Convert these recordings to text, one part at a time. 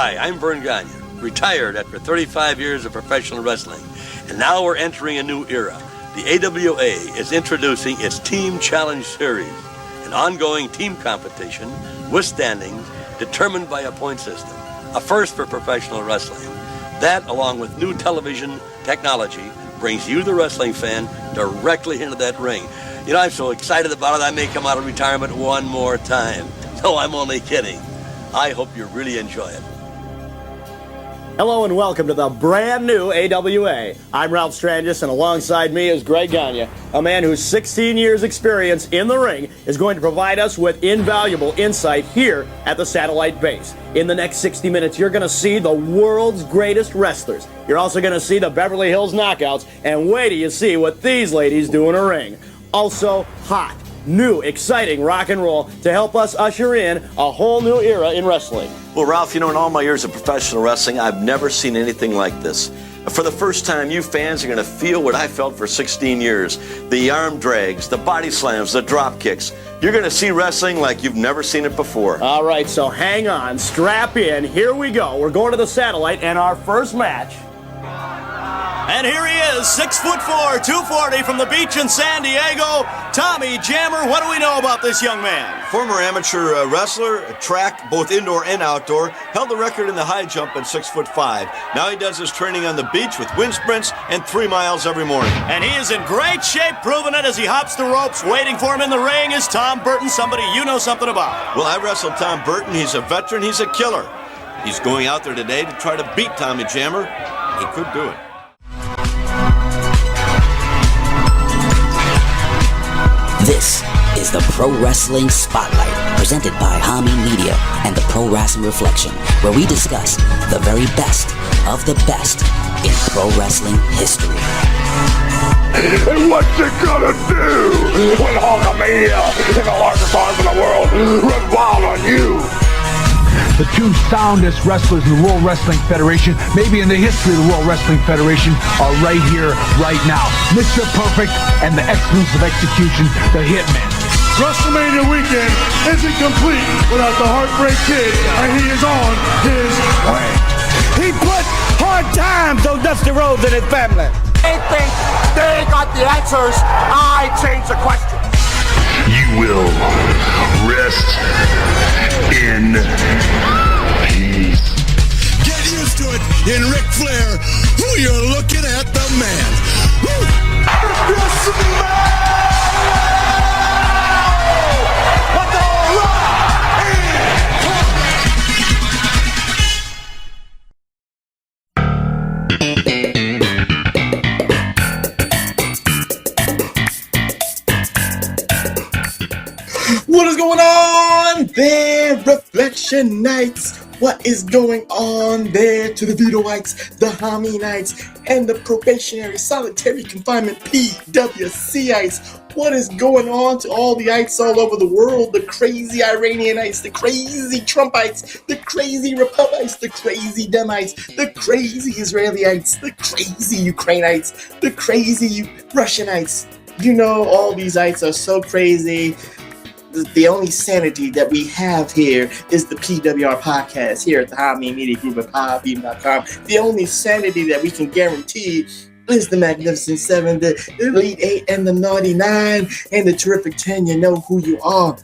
Hi, I'm Vern Gagne, retired after 35 years of professional wrestling, and now we're entering a new era. The AWA is introducing its Team Challenge Series, an ongoing team competition with standings determined by a point system, a first for professional wrestling. That, along with new television technology, brings you, the wrestling fan, directly into that ring. You know, I'm so excited about it, I may come out of retirement one more time. No, I'm only kidding. I hope you really enjoy it. Hello and welcome to the brand new AWA. I'm Ralph Strangis, and alongside me is Greg Gagne, a man whose 16 years experience in the ring is going to provide us with invaluable insight here at the satellite base. In the next 60 minutes, you're going to see the world's greatest wrestlers. You're also going to see the Beverly Hills Knockouts, and wait till you see what these ladies do in a ring. Also hot, new, exciting rock and roll to help us usher in a whole new era in wrestling. Well, Ralph, you know, in all my years of professional wrestling, I've never seen anything like this. For the first time, you fans are going to feel what I felt for 16 years. The arm drags, the body slams, the drop kicks. You're going to see wrestling like you've never seen it before. All right, so hang on, strap in, here we go. We're going to the satellite, and our first match. And here he is, 6'4", 240 from the beach in San Diego, Tommy Jammer. What do we know about this young man? Former amateur wrestler, track, both indoor and outdoor, held the record in the high jump at 6'5". Now he does his training on the beach with wind sprints and 3 miles every morning. And he is in great shape, proving it as he hops the ropes. Waiting for him in the ring is Tom Burton, somebody you know something about. Well, I wrestled Tom Burton. He's a veteran. He's a killer. He's going out there today to try to beat Tommy Jammer. He could do it. This is the Pro Wrestling Spotlight, presented by HAMIN Media and the Pro Wrasslin Reflection, where we discuss the very best of the best in pro wrestling history. And what's it gonna do when Hulkamania and the largest arms in the world run wild on you? The two soundest wrestlers in the World Wrestling Federation, maybe in the history of the World Wrestling Federation, are right here, right now. Mr. Perfect and the excellence of execution, the Hitman. WrestleMania weekend isn't complete without the Heartbreak Kid, and he is on his way. He put hard times on Dusty Rhodes and his family. They think they got the answers. I change the question. You will rest in peace. Get used to it in Ric Flair. Who you're looking at, the man. Yes, man! What the What is going on there, Reflection Knights? What is going on there to the Vitoites, the Haminites, and the probationary solitary confinement PWCites? What is going on to all the ites all over the world? The crazy Iranianites, the crazy Trumpites, the crazy Republics, the crazy Demites, the crazy Israeliites, the crazy Ukrainites, the crazy Russianites. You know, all these ites are so crazy. The only sanity that we have here is the PWR podcast here at the HAMIN Media Group at Podbean.com. The only sanity that we can guarantee is the Magnificent Seven, the Elite Eight, and the Naughty Nine, and the Terrific 10. You know who you are.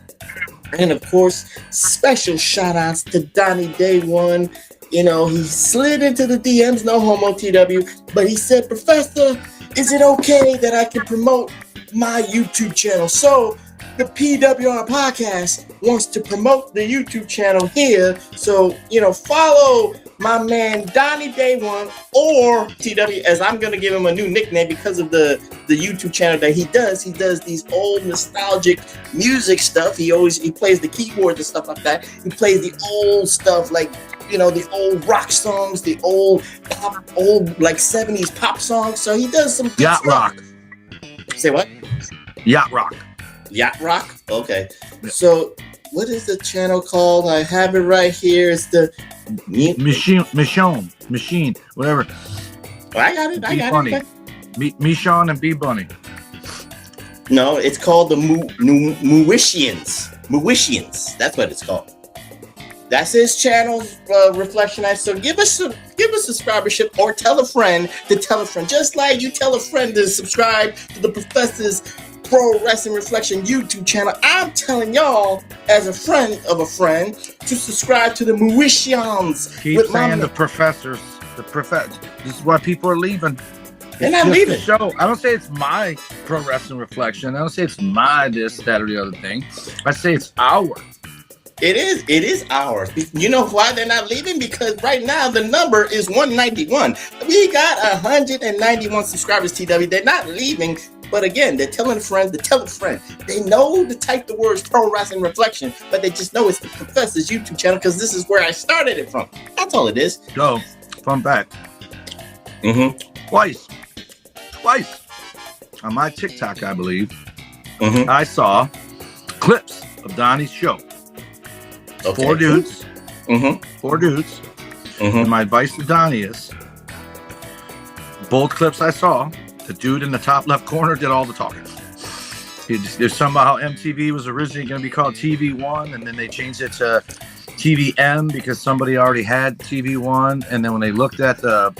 And of course, special shout outs to Donnie Day One. You know, he slid into the DMs, no homo TW, but he said, Professor, is it okay that I can promote my YouTube channel? So the PWR podcast wants to promote the YouTube channel here. So, you know, follow my man Donnie Day One, or TW, as I'm going to give him a new nickname because of the YouTube channel that he does. He does these old nostalgic music stuff. He plays the keyboards and stuff like that. He plays the old stuff, like, you know, the old rock songs, the old like 70s pop songs. So he does some Yacht stuff. rock. Say what? Yacht rock. Yacht rock? Okay. So what is the channel called? I have it right here. It's the Machine, whatever. I got it. I got it. Michonne and B Bunny. No, it's called the Muishians. Muishians. That's what it's called. That's his channel, Reflection Nights. So give us a subscribership, or tell a friend to tell a friend. Just like you tell a friend to subscribe to the Professor's Pro Wrasslin Reflection YouTube channel, I'm telling y'all, as a friend of a friend, to subscribe to the Mauritians. Keep saying the professors. This is why people are leaving. They're not leaving. Show. I don't say it's my Pro Wrasslin Reflection. I don't say it's my this, that, or the other thing. I say it's our. It is ours. You know why they're not leaving? Because right now the number is 191. We got 191 subscribers, TW. They're not leaving. But again, they're telling a friend to tell a friend. They know to type the words Pro Wrasslin Reflection, but they just know it's the Professor's YouTube channel because this is where I started it from. That's all it is. Go. Fun back. Twice. On my TikTok, I believe, I saw clips of Donnie's show. Okay. Four dudes. And my advice to Donnie is, both clips I saw, the dude in the top left corner did all the talking. There's somehow MTV was originally going to be called TV1, and then they changed it to TVM because somebody already had TV1. And then when they looked at the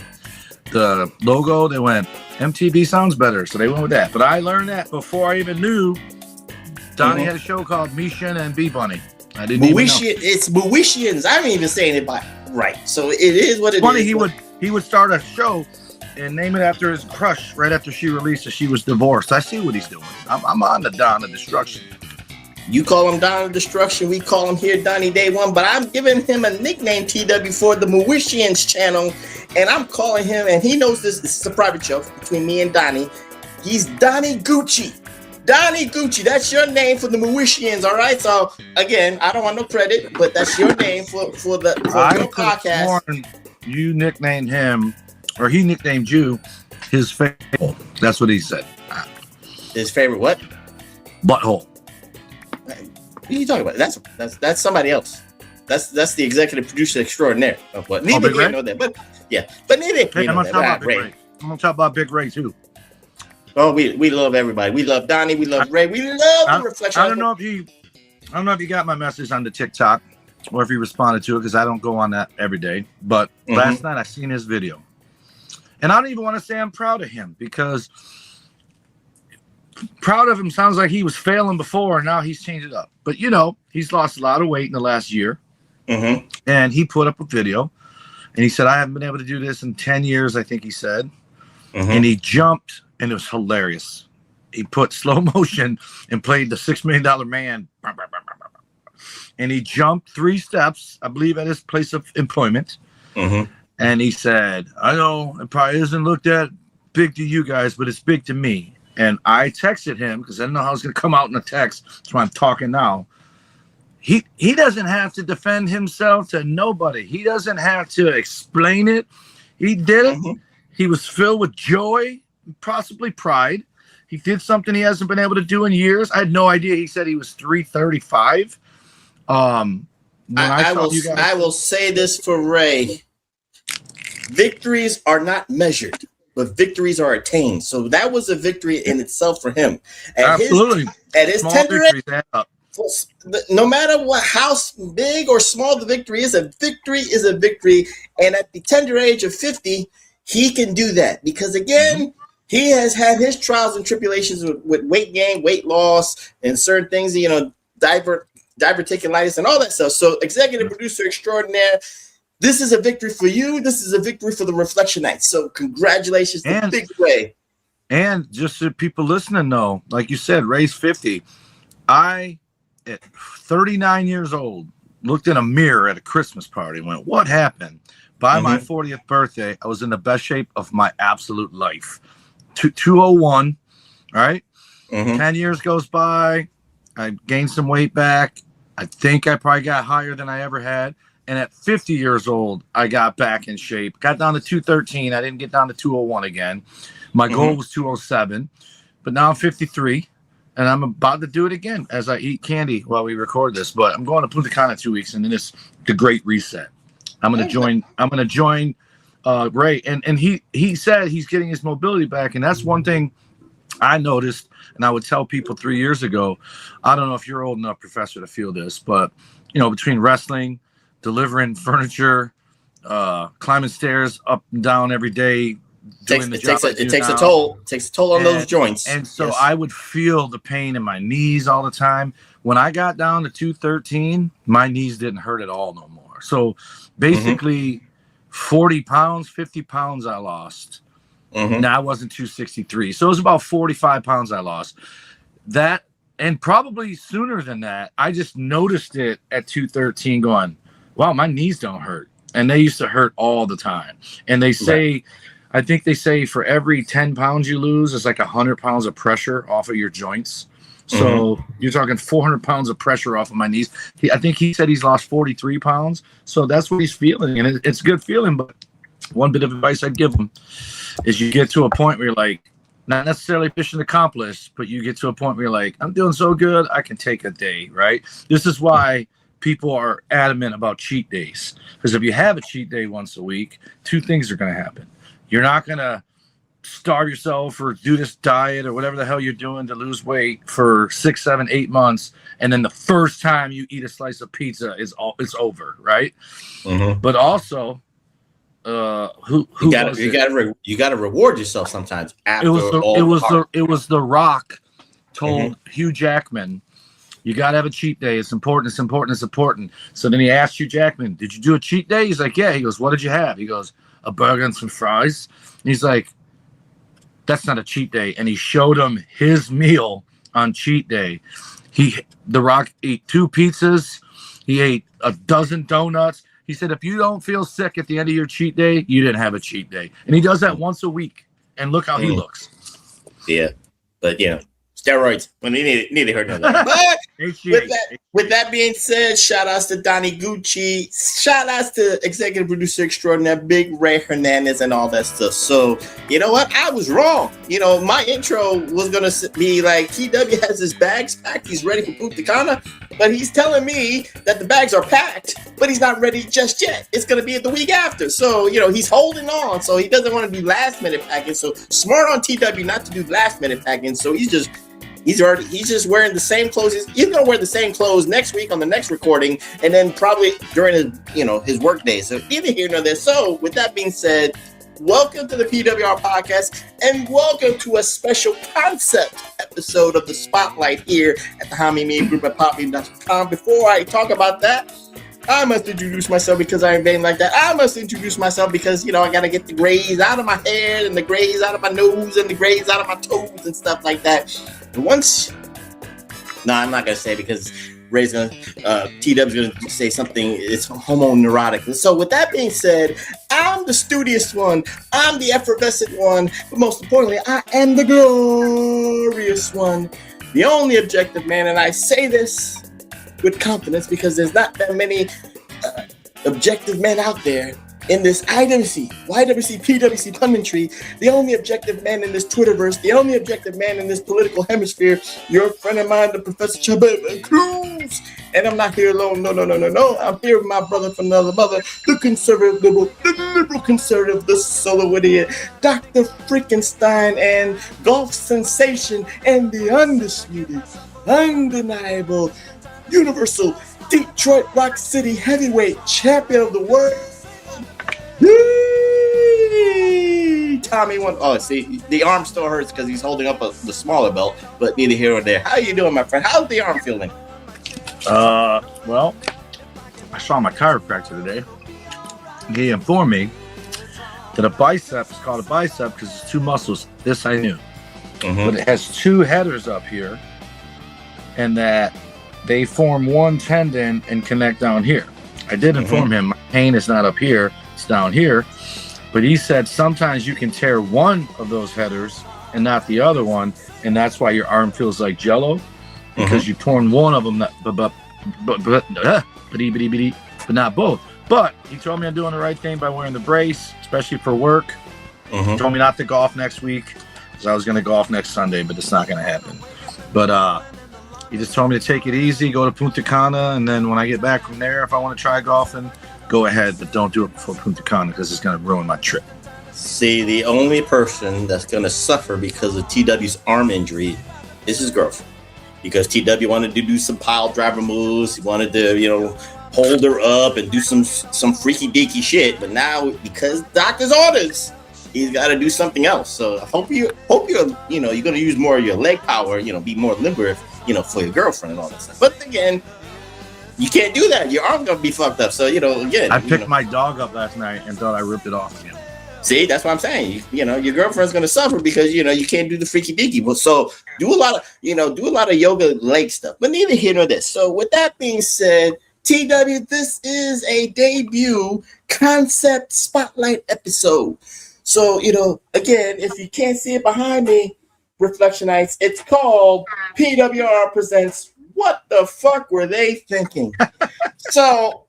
logo, they went, MTV sounds better, so they went with that. But I learned that before I even knew Donnie had a show called Mishan and Bee Bunny. I didn't even know. It's Mauritians. I'm even saying it right. So it is what it is. Funny, he would start a show and name it after his crush right after she released that she was divorced. I see what he's doing. I'm on the Don of Destruction. You call him Don of Destruction. We call him here Donnie Day One. But I'm giving him a nickname, TW, for the Mauritians channel. And I'm calling him, and he knows this. This is a private show between me and Donnie. He's Donnie Gucci. Donnie Gucci, that's your name for the Mauritians, all right? So, again, I don't want no credit, but that's your name for your podcast. You nicknamed him, or he nicknamed you, his favorite. That's what he said. His favorite what? Butthole. What are you talking about? That's somebody else. That's the executive producer extraordinaire of what. Neither here nor there, but yeah. But neither here nor there. I'm going to talk about Big Ray, too. Oh, we love everybody. We love Donnie. We love Ray. We love the Reflection. I don't know if you got my message on the TikTok or if you responded to it, because I don't go on that every day. But last night I seen his video, and I don't even want to say I'm proud of him, because proud of him sounds like he was failing before and now he's changed it up. But he's lost a lot of weight in the last year, and he put up a video, and he said, I haven't been able to do this in 10 years. I think he said, and he jumped. And it was hilarious. He put slow motion and played the $6 Million Man. And he jumped 3 steps, I believe, at his place of employment. And he said, I know it probably doesn't look that big to you guys, but it's big to me. And I texted him because I didn't know how it was going to come out in a text. That's why I'm talking now. He doesn't have to defend himself to nobody. He doesn't have to explain it. He did it. He was filled with joy, possibly pride. He did something he hasn't been able to do in years. I had no idea. He said he was 335. I will say this for Ray. Victories are not measured, but victories are attained. So that was a victory in itself for him. Absolutely. At his tender age, no matter how big or small the victory is a victory. And at the tender age of 50, he can do that because, again, he has had his trials and tribulations with weight gain, weight loss, and certain things, diverticulitis and all that stuff. So, executive producer extraordinaire, this is a victory for you. This is a victory for the Reflection Nights. So, congratulations to Big Ray. And just so people listening know, like you said, Ray's 50. I, at 39 years old, looked in a mirror at a Christmas party and went, what happened? By my 40th birthday, I was in the best shape of my absolute life. 201, right? 10 years goes by. I gained some weight back. I think I probably got higher than I ever had. And at 50 years old, I got back in shape. Got down to 213. I didn't get down to 201 again. My goal was 207. But now I'm 53. And I'm about to do it again as I eat candy while we record this. But I'm going to Punta Cana in 2 weeks, and then it's the Great Reset. I'm going to join Ray. And he said he's getting his mobility back. And that's one thing I noticed. And I would tell people 3 years ago, I don't know if you're old enough, Professor, to feel this, but, between wrestling, delivering furniture, climbing stairs up and down every day. It takes a toll. It takes a toll on those joints. And so I would feel the pain in my knees all the time. When I got down to 213, my knees didn't hurt at all no more. So basically 40 pounds, 50 pounds I lost. Now I wasn't 263. So it was about 45 pounds I lost. That, and probably sooner than that, I just noticed it at 213 going, wow, my knees don't hurt. And they used to hurt all the time. And they say, I think they say for every 10 pounds you lose, it's like 100 pounds of pressure off of your joints. So you're talking 400 pounds of pressure off of my knees. I think he said he's lost 43 pounds. So that's what he's feeling. And it's a good feeling. But one bit of advice I'd give him is you get to a point where you're like, not necessarily mission accomplished, but you get to a point where you're like, I'm doing so good, I can take a day, right? This is why people are adamant about cheat days. Because if you have a cheat day once a week, two things are going to happen. You're not going to starve yourself or do this diet or whatever the hell you're doing to lose weight for 6, 7, 8 months. And then the first time you eat a slice of pizza it's over, right? But also, you got to reward yourself sometimes. After it was The Rock told Hugh Jackman, you got to have a cheat day. It's important. It's important. It's important. So then he asked Hugh Jackman, did you do a cheat day? He's like, yeah. He goes, what did you have? He goes, a burger and some fries. And he's like, that's not a cheat day. And he showed him his meal on cheat day. The Rock ate 2 pizzas. He ate a dozen donuts. He said, if you don't feel sick at the end of your cheat day, you didn't have a cheat day. And he does that once a week. And look how he looks. Yeah. But, steroids, when neither heard of that. But with that being said, shout outs to Donnie Gucci, shout outs to executive producer extraordinaire Big Ray Hernandez and all that stuff. So, you know what? I was wrong. My intro was going to be like, TW has his bags packed. He's ready for Punta Cana. But he's telling me that the bags are packed, but he's not ready just yet. It's going to be the week after. So, he's holding on. So he doesn't want to do last minute packing. So smart on TW not to do last minute packing. So he's just wearing the same clothes. He's going to wear the same clothes next week on the next recording, and then probably during his work day. So neither here nor there. So with that being said, welcome to the PWR podcast, and welcome to a special concept episode of the Spotlight here at the HAMIN Media Group at popmedia.com. Before I talk about that, I must introduce myself because I ain't vain like that. I must introduce myself because, I got to get the grays out of my hair and the grays out of my nose and the grays out of my toes and stuff like that. And I'm not going to say because Ray's going to, TW's going to say something, it's homoneurotic. And so with that being said, I'm the studious one. I'm the effervescent one. But most importantly, I am the glorious one. The only objective man, and I say this with confidence because there's not that many objective men out there in this IWC, YWC, PWC punditry. The only objective man in this Twitterverse, the only objective man in this political hemisphere, your friend of mine, the Professor Chabela Cruz. And I'm not here alone. No. I'm here with my brother from another mother, the conservative liberal, the liberal conservative, the solo idiot, Dr. Frickenstein, and golf sensation, and the undisputed, undeniable, universal Detroit Rock City heavyweight champion of the world, Tommy one. Oh, see, the arm still hurts because he's holding up the smaller belt, but neither here nor there. How you doing, my friend? How's the arm feeling? Well, I saw my chiropractor today. He informed me that a bicep is called a bicep because it's 2 muscles. This I knew. But it has 2 headers up here, and that they form one tendon and connect down here. I did inform him my pain is not up here, it's down here. But he said sometimes you can tear one of those headers and not the other one, and that's why your arm feels like jello, because you torn one of them, but not both. But he told me I'm doing the right thing by wearing the brace, especially for work. He told me not to golf next week because I was going to golf next Sunday, but it's not going to happen. But he just told me to take it easy, go to Punta Cana, and then when I get back from there, if I want to try golfing, go ahead, but don't do it before Punta Cana because it's going to ruin my trip. See, the only person that's going to suffer because of TW's arm injury is his girlfriend. Because TW wanted to do some pile driver moves. He wanted to, hold her up and do some freaky deaky shit. But now, because doctor's orders, he's got to do something else. So I hope you're you're going to use more of your leg power, be more limber, if, for your girlfriend and all that stuff. But again, you can't do that. Your arm's going to be fucked up. So, again. I picked my dog up last night and thought I ripped it off again. See, that's what I'm saying. Your girlfriend's going to suffer because, you can't do the freaky deaky. But so do a lot of yoga leg stuff. But neither here nor there. So with that being said, TW, this is a debut concept spotlight episode. So, again, if you can't see it behind me, Reflectionites, it's called PWR presents What the Fuck Were They Thinking? So,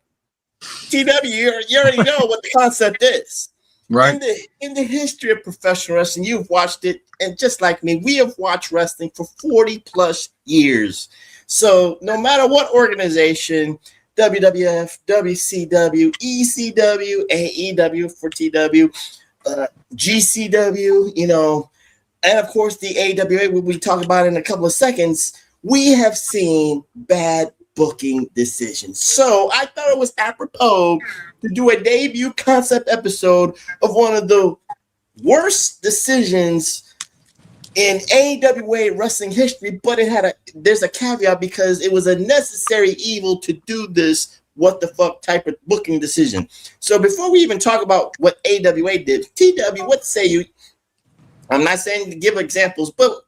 TW, you already know what the concept is. Right. In the history of professional wrestling, you've watched it, and just like me, we have watched wrestling for 40 plus years. So no matter what organization, WWF, WCW, ECW, AEW for TW, GCW, and of course the AWA, we'll be talking about in a couple of seconds, we have seen bad booking decisions. So I thought it was apropos to do a debut concept episode of one of the worst decisions in AWA wrestling history, but there's a caveat because it was a necessary evil to do this what the fuck type of booking decision. So before we even talk about what AWA did, TW, what say you? I'm not saying to give examples, but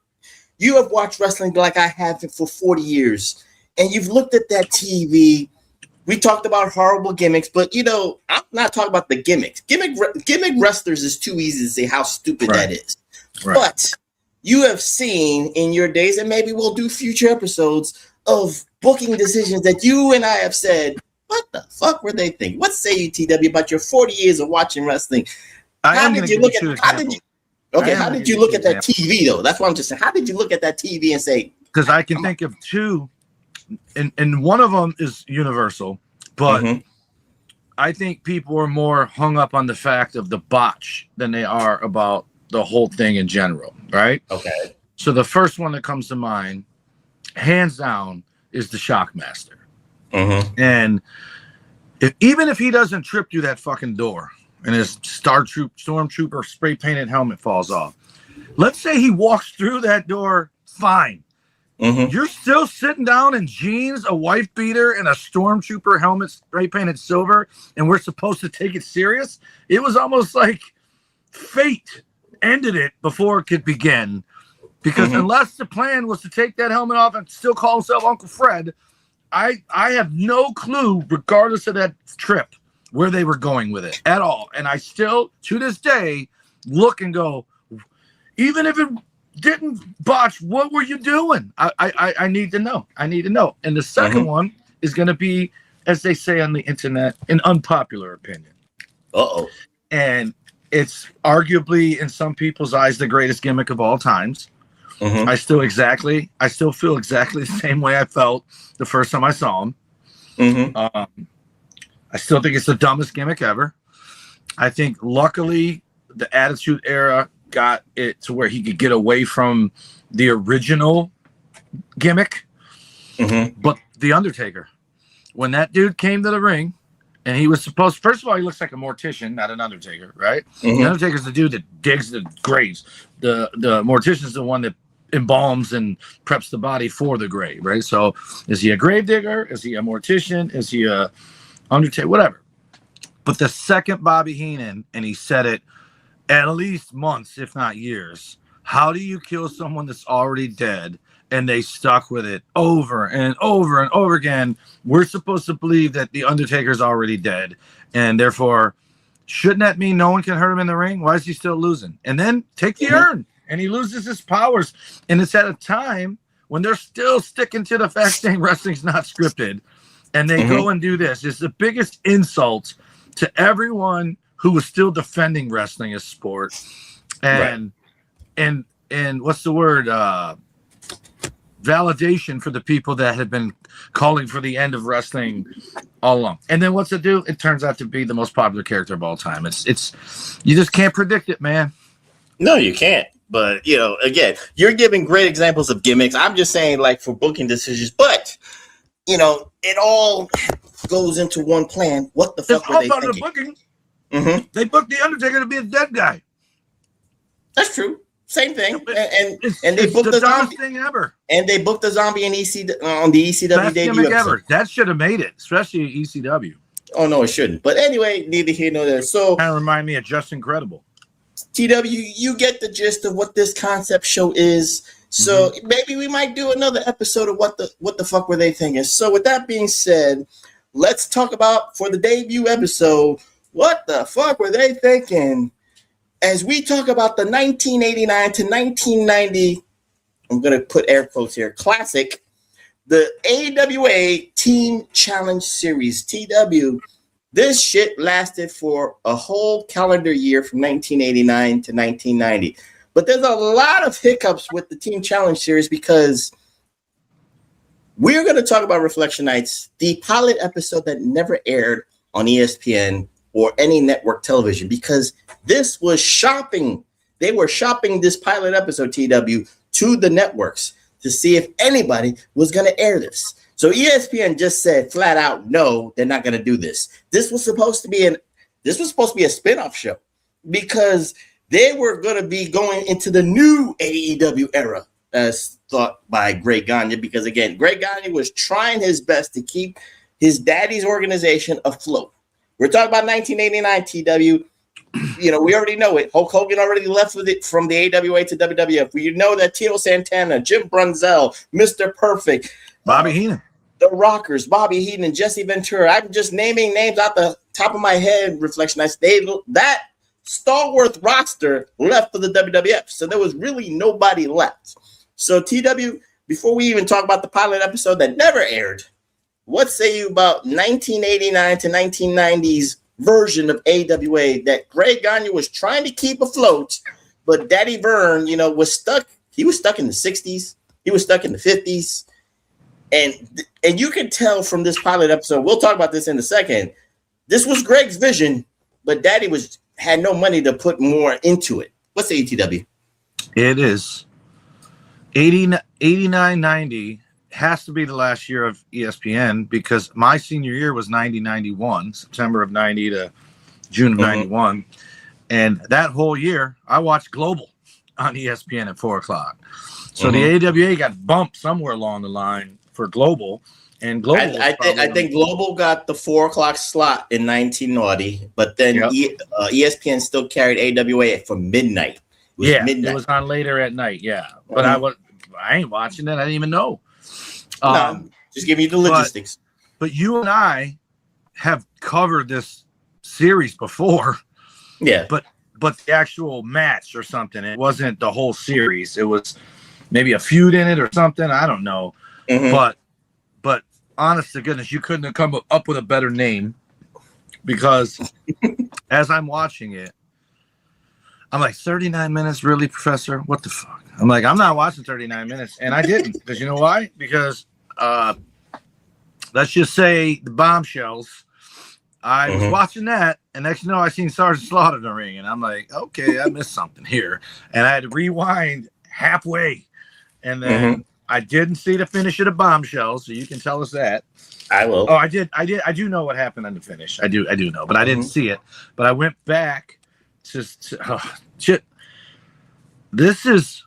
you have watched wrestling like I have for 40 years. And you've looked at that TV. We talked about horrible gimmicks, but I'm not talking about the gimmicks. Gimmick wrestlers is too easy to say how stupid that is. Right. But you have seen in your days, and maybe we'll do future episodes of booking decisions that you and I have said, what the fuck were they thinking? What say you, TW, about your 40 years of watching wrestling? How did you look at that TV though? That's what I'm just saying. How did you look at that TV and say? Because I can think of two. And one of them is universal, but I think people are more hung up on the fact of the botch than they are about the whole thing in general, right? Okay. So the first one that comes to mind, hands down, is the Shockmaster. And even if he doesn't trip through that fucking door and his stormtrooper spray painted helmet falls off, let's say he walks through that door fine. You're still sitting down in jeans, a wife beater, and a stormtrooper helmet spray painted silver, and we're supposed to take it serious? It was almost like fate ended it before it could begin, because unless the plan was to take that helmet off and still call himself Uncle Fred, I have no clue, regardless of that trip, where they were going with it at all. And I still, to this day, look and go, even if it didn't botch, what were you doing? I need to know. I need to know. And the second one is going to be, as they say on the internet, an unpopular opinion. And it's arguably, in some people's eyes, the greatest gimmick of all times. I still feel exactly the same way I felt the first time I saw him. I still think it's the dumbest gimmick ever. I think luckily the Attitude Era got it to where he could get away from the original gimmick. But the Undertaker, when that dude came to the ring and he was supposed, first of all, he looks like a mortician, not an Undertaker, right? The Undertaker's the dude that digs the graves. The mortician's the one that embalms and preps the body for the grave, right? So is he a grave digger? Is he a mortician? Is he a Undertaker? Whatever. But the second Bobby Heenan, and he said it at least months, if not years, how do you kill someone that's already dead? And they stuck with it over and over and over again. We're supposed to believe that the Undertaker's already dead, and therefore, shouldn't that mean no one can hurt him in the ring? Why is he still losing? And then take the urn, and he loses his powers. And it's at a time when they're still sticking to the fact saying wrestling's not scripted, and they go and do this. It's the biggest insult to everyone who was still defending wrestling as sport. And and what's the word? Validation for the people that had been calling for the end of wrestling all along. And then what's it do? It turns out to be the most popular character of all time. It's you just can't predict it, man. No, you can't. But again, you're giving great examples of gimmicks. I'm just saying, like, for booking decisions, but it all goes into one plan, what the fuck were they thinking? The booking. They booked the Undertaker to be a dead guy. That's true. Same thing. And they booked the zombie thing ever. And they booked the zombie on the ECW debut episode. Ever. That should have made it, especially ECW. Oh no, it shouldn't. But anyway, neither here nor there. So kind of remind me of Just Incredible. TW, you get the gist of what this concept show is. So maybe we might do another episode of what the fuck were they thinking. So with that being said, let's talk about for the debut episode, what the fuck were they thinking? As we talk about the 1989 to 1990, I'm going to put air quotes here, classic, the AWA Team Challenge Series, TW. This shit lasted for a whole calendar year from 1989 to 1990. But there's a lot of hiccups with the Team Challenge Series because we're going to talk about Reflection Nights, the pilot episode that never aired on ESPN or any network television, because this was shopping. They were shopping this pilot episode, TW, to the networks to see if anybody was going to air this. So ESPN just said flat out, no, they're not going to do this. This was supposed to be a spinoff show because they were going to be going into the new AEW era, as thought by Greg Gagne, because again, Greg Gagne was trying his best to keep his daddy's organization afloat. We're talking about 1989 TW. You know, we already know it. Hulk Hogan already left with it from the AWA to WWF. We know that Tito Santana, Jim Brunzell, Mr. Perfect, Bobby Heenan, the Rockers, Bobby Heenan, Jesse Ventura. I'm just naming names out the top of my head. Reflection Nights. That stalwart roster left for the WWF, so there was really nobody left. So TW, before we even talk about the pilot episode that never aired, what say you about 1989 to 1990s version of AWA that Greg Gagne was trying to keep afloat, but Daddy Vern, you know, was stuck. He was stuck in the 60s. He was stuck in the 50s. And you can tell from this pilot episode, we'll talk about this in a second, this was Greg's vision, but Daddy had no money to put more into it. What's the ATW? It is 89, 90 has to be the last year of ESPN because my senior year was 90-91, September of 90 to June of 91. And that whole year, I watched Global on ESPN at 4 o'clock. So the AWA got bumped somewhere along the line for Global. And Global, I think Global got the 4 o'clock slot in 1990, but then ESPN still carried AWA for midnight. It was on later at night. But I ain't watching it. I didn't even know. Just give you the logistics. But you and I have covered this series before. Yeah. But the actual match or something, it wasn't the whole series. It was maybe a feud in it or something. I don't know. But honest to goodness, you couldn't have come up with a better name because as I'm watching it, I'm like, 39 minutes, really, Professor? What the fuck? I'm like, I'm not watching 39 minutes. And I didn't. Because you know why? Because let's just say the Bombshells. I was watching that, and next thing you know, I seen Sergeant Slaughter in the ring. And I'm like, okay, I missed something here. And I had to rewind halfway. And then I didn't see the finish of the Bombshells, so you can tell us that. I will. Oh, I did. I do know what happened on the finish. I do know, but I didn't see it. But I went back shit. This is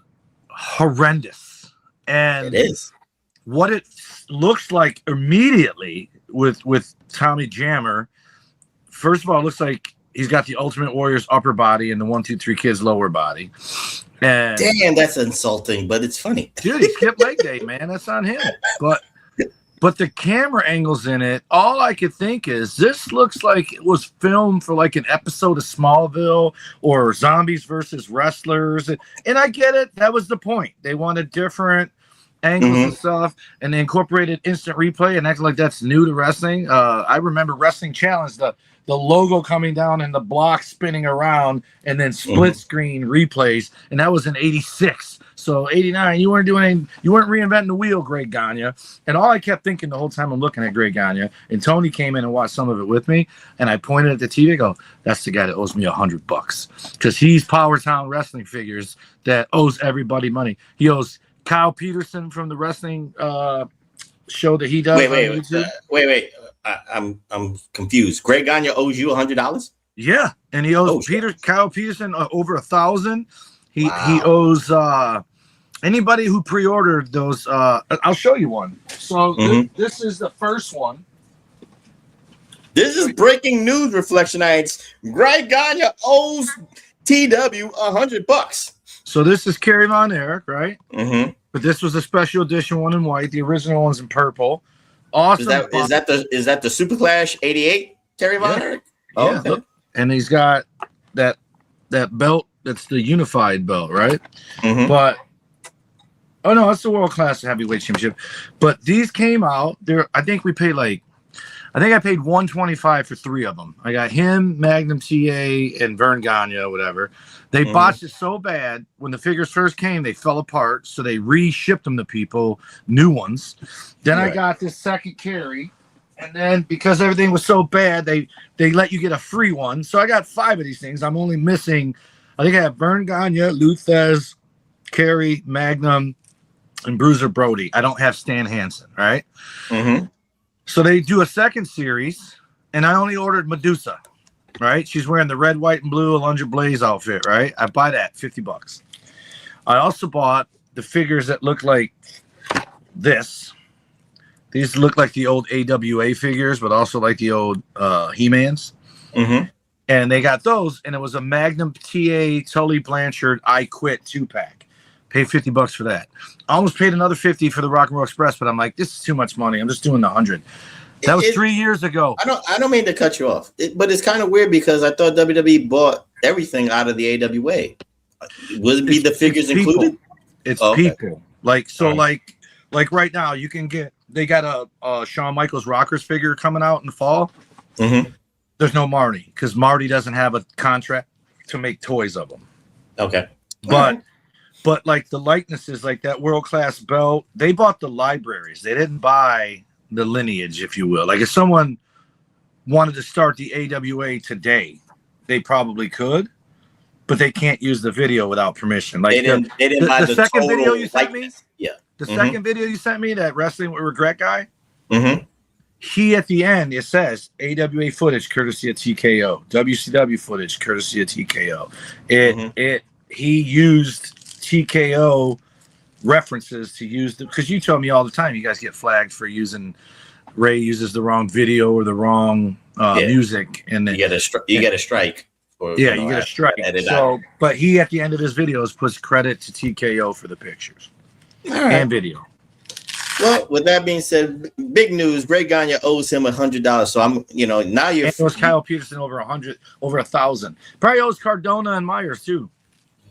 horrendous, and it is what it looks like immediately with Tommy Jammer. First of all, it looks like he's got the Ultimate Warrior's upper body and the 1, 2, 3 Kids lower body. And damn, that's insulting, but it's funny. Dude, he skipped leg day, man. That's on him. But the camera angles in it, all I could think is this looks like it was filmed for like an episode of Smallville or Zombies versus Wrestlers. And I get it. That was the point. They wanted different angles and stuff, and they incorporated instant replay and acted like that's new to wrestling. I remember Wrestling Challenge, the logo coming down and the block spinning around and then split screen replays. And that was in 86. So 89, you weren't reinventing the wheel, Greg Gagne. And all I kept thinking the whole time I'm looking at Greg Gagne, and Tony came in and watched some of it with me, and I pointed at the TV, go, that's the guy that owes me $100 because he's Power Town Wrestling Figures that owes everybody money. He owes Kyle Peterson from the wrestling show that he does. Wait. I'm confused. Greg Gagne owes you $100. Yeah, and he owes Kyle Peterson over 1,000. He owes anybody who pre-ordered those. I'll show you one. So this is the first one. This is breaking news, Reflectionites. Greg Gagne owes TW $100. So this is Kerry Von Erich, right? But this was a special edition one in white. The original one's in purple. Awesome. Is that the Super Clash 88 Kerry Von Erich? Oh, yeah. Look. And he's got that belt. That's the unified belt, right? But oh no, that's the World Class Heavyweight Championship. But these came out there. I think I paid $125 for 3 of them. I got him, Magnum TA, and Vern Gagne, whatever. They botched it so bad when the figures first came, they fell apart. So they re-shipped them to people, new ones. Then I got this second Kerry. And then because everything was so bad, they let you get a free one. So I got 5 of these things. I'm only missing, I think I have Vern Gagne, Luthez, Kerry, Magnum, and Bruiser Brody. I don't have Stan Hansen, right? So they do a second series, and I only ordered Medusa, right? She's wearing the red, white, and blue Alundra Blaze outfit, right? I buy that, $50. I also bought the figures that look like this. These look like the old AWA figures, but also like the old He-Mans. And they got those, and it was a Magnum TA Tully Blanchard I Quit 2-pack. Paid $50 for that. I almost paid another $50 for the Rock and Roll Express, but I'm like, this is too much money. I'm just doing the $100. That was 3 years ago. I don't mean to cut you off, but it's kind of weird because I thought WWE bought everything out of the AWA. Would it be the figures included? It's people. Like right now, you can get. They got a Shawn Michaels Rockers figure coming out in the fall. There's no Marty because Marty doesn't have a contract to make toys of them. But like the likenesses, like that World Class belt, they bought the libraries. They didn't buy the lineage, if you will. Like if someone wanted to start the AWA today, they probably could, but they can't use the video without permission. Like the second video you sent me. The second video you sent me, that Wrestling with Regret guy, he at the end, it says AWA footage courtesy of TKO, WCW footage courtesy of TKO. He used TKO references to use them because you told me all the time you guys get flagged for using Ray uses the wrong video or the wrong music, and then you get a strike. You get a strike. So, but he at the end of his videos puts credit to TKO for the pictures. And video. Well, with that being said, big news. Greg Gagne owes him $100. So I'm, now you're. And it was Kyle Peterson over 1,000. Probably owes Cardona and Myers too.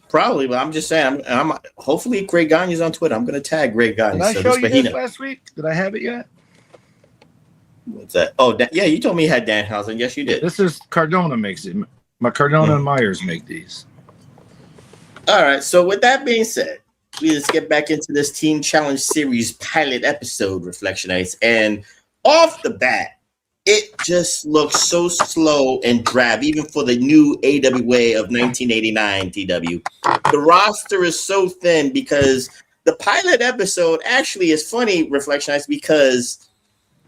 Probably, but I'm just saying. I'm hopefully Greg Gagne's on Twitter. I'm going to tag Greg Gagne. Did I show you this last week? Did I have it yet? What's that? Oh, yeah, you told me you had Danhausen. Yes, you did. This is Cardona makes it. My Cardona and Myers make these. All right. So with that being said, let's get back into this Team Challenge Series pilot episode, Reflectionites. And off the bat, it just looks so slow and drab, even for the new AWA of 1989, TW. The roster is so thin because the pilot episode actually is funny, Reflectionites, because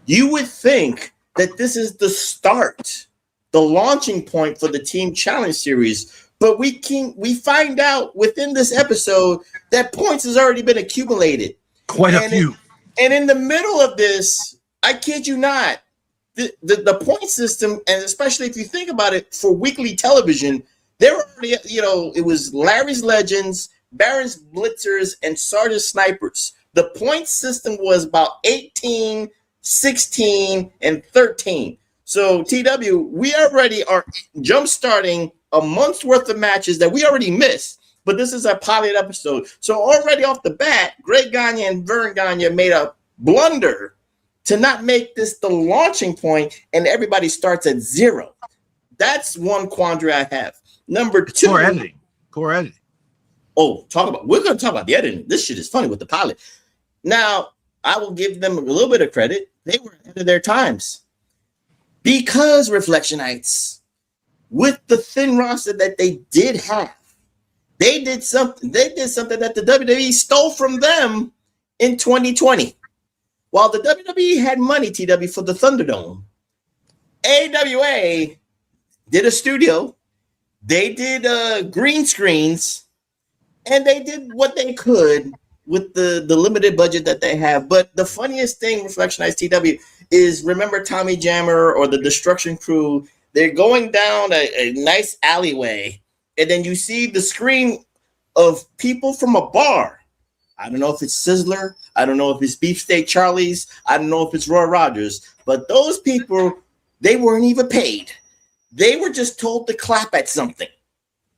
you would think that this is the start, the launching point for the Team Challenge Series. But we find out within this episode that points has already been accumulated. Quite a few. And in the middle of this, I kid you not, the point system, and especially if you think about it for weekly television, there were already, it was Larry's Legends, Baron's Blitzers, and Sergeant Snipers. The point system was about 18, 16, and 13. So, TW, we already are jump-starting a month's worth of matches that we already missed, but this is a pilot episode. So already off the bat, Greg Gagne and Vern Gagne made a blunder to not make this the launching point, and everybody starts at 0. That's one quandary I have. Number 2, poor editing. Oh, we're going to talk about the editing. This shit is funny with the pilot. Now, I will give them a little bit of credit. They were ahead of their times because Reflectionites, with the thin roster that they did have, they did something that the WWE stole from them in 2020. While the WWE had money, TW, for the Thunderdome, AWA did a studio. They did green screens, and they did what they could with the limited budget that they have. But the funniest thing, Reflectionize TW, is remember Tommy Jammer or the Destruction Crew? They're going down a nice alleyway, and then you see the screen of people from a bar. I don't know if it's Sizzler. I don't know if it's Beefsteak Charlie's. I don't know if it's Roy Rogers. But those people, they weren't even paid. They were just told to clap at something.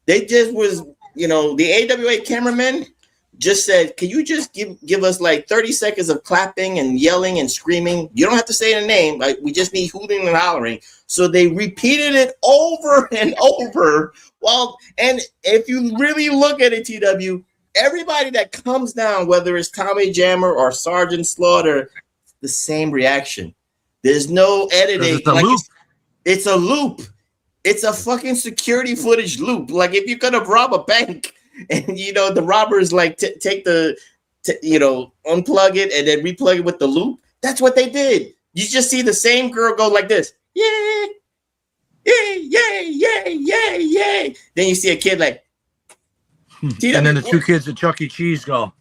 They just was, the AWA cameraman just said, can you just give us like 30 seconds of clapping and yelling and screaming? You don't have to say the name. Like, we just need hooting and hollering. So they repeated it over and over. And if you really look at it, TW, everybody that comes down, whether it's Tommy Jammer or Sergeant Slaughter, the same reaction. There's no editing. It's a loop. It's a fucking security footage loop. Like if you're gonna rob a bank and the robbers like take the unplug it and then replug it with the loop. That's what they did. You just see the same girl go like this. Yeah, yeah, yeah, yeah, yeah, yeah. Then you see a kid like. And then the two kids at Chuck E. Cheese go.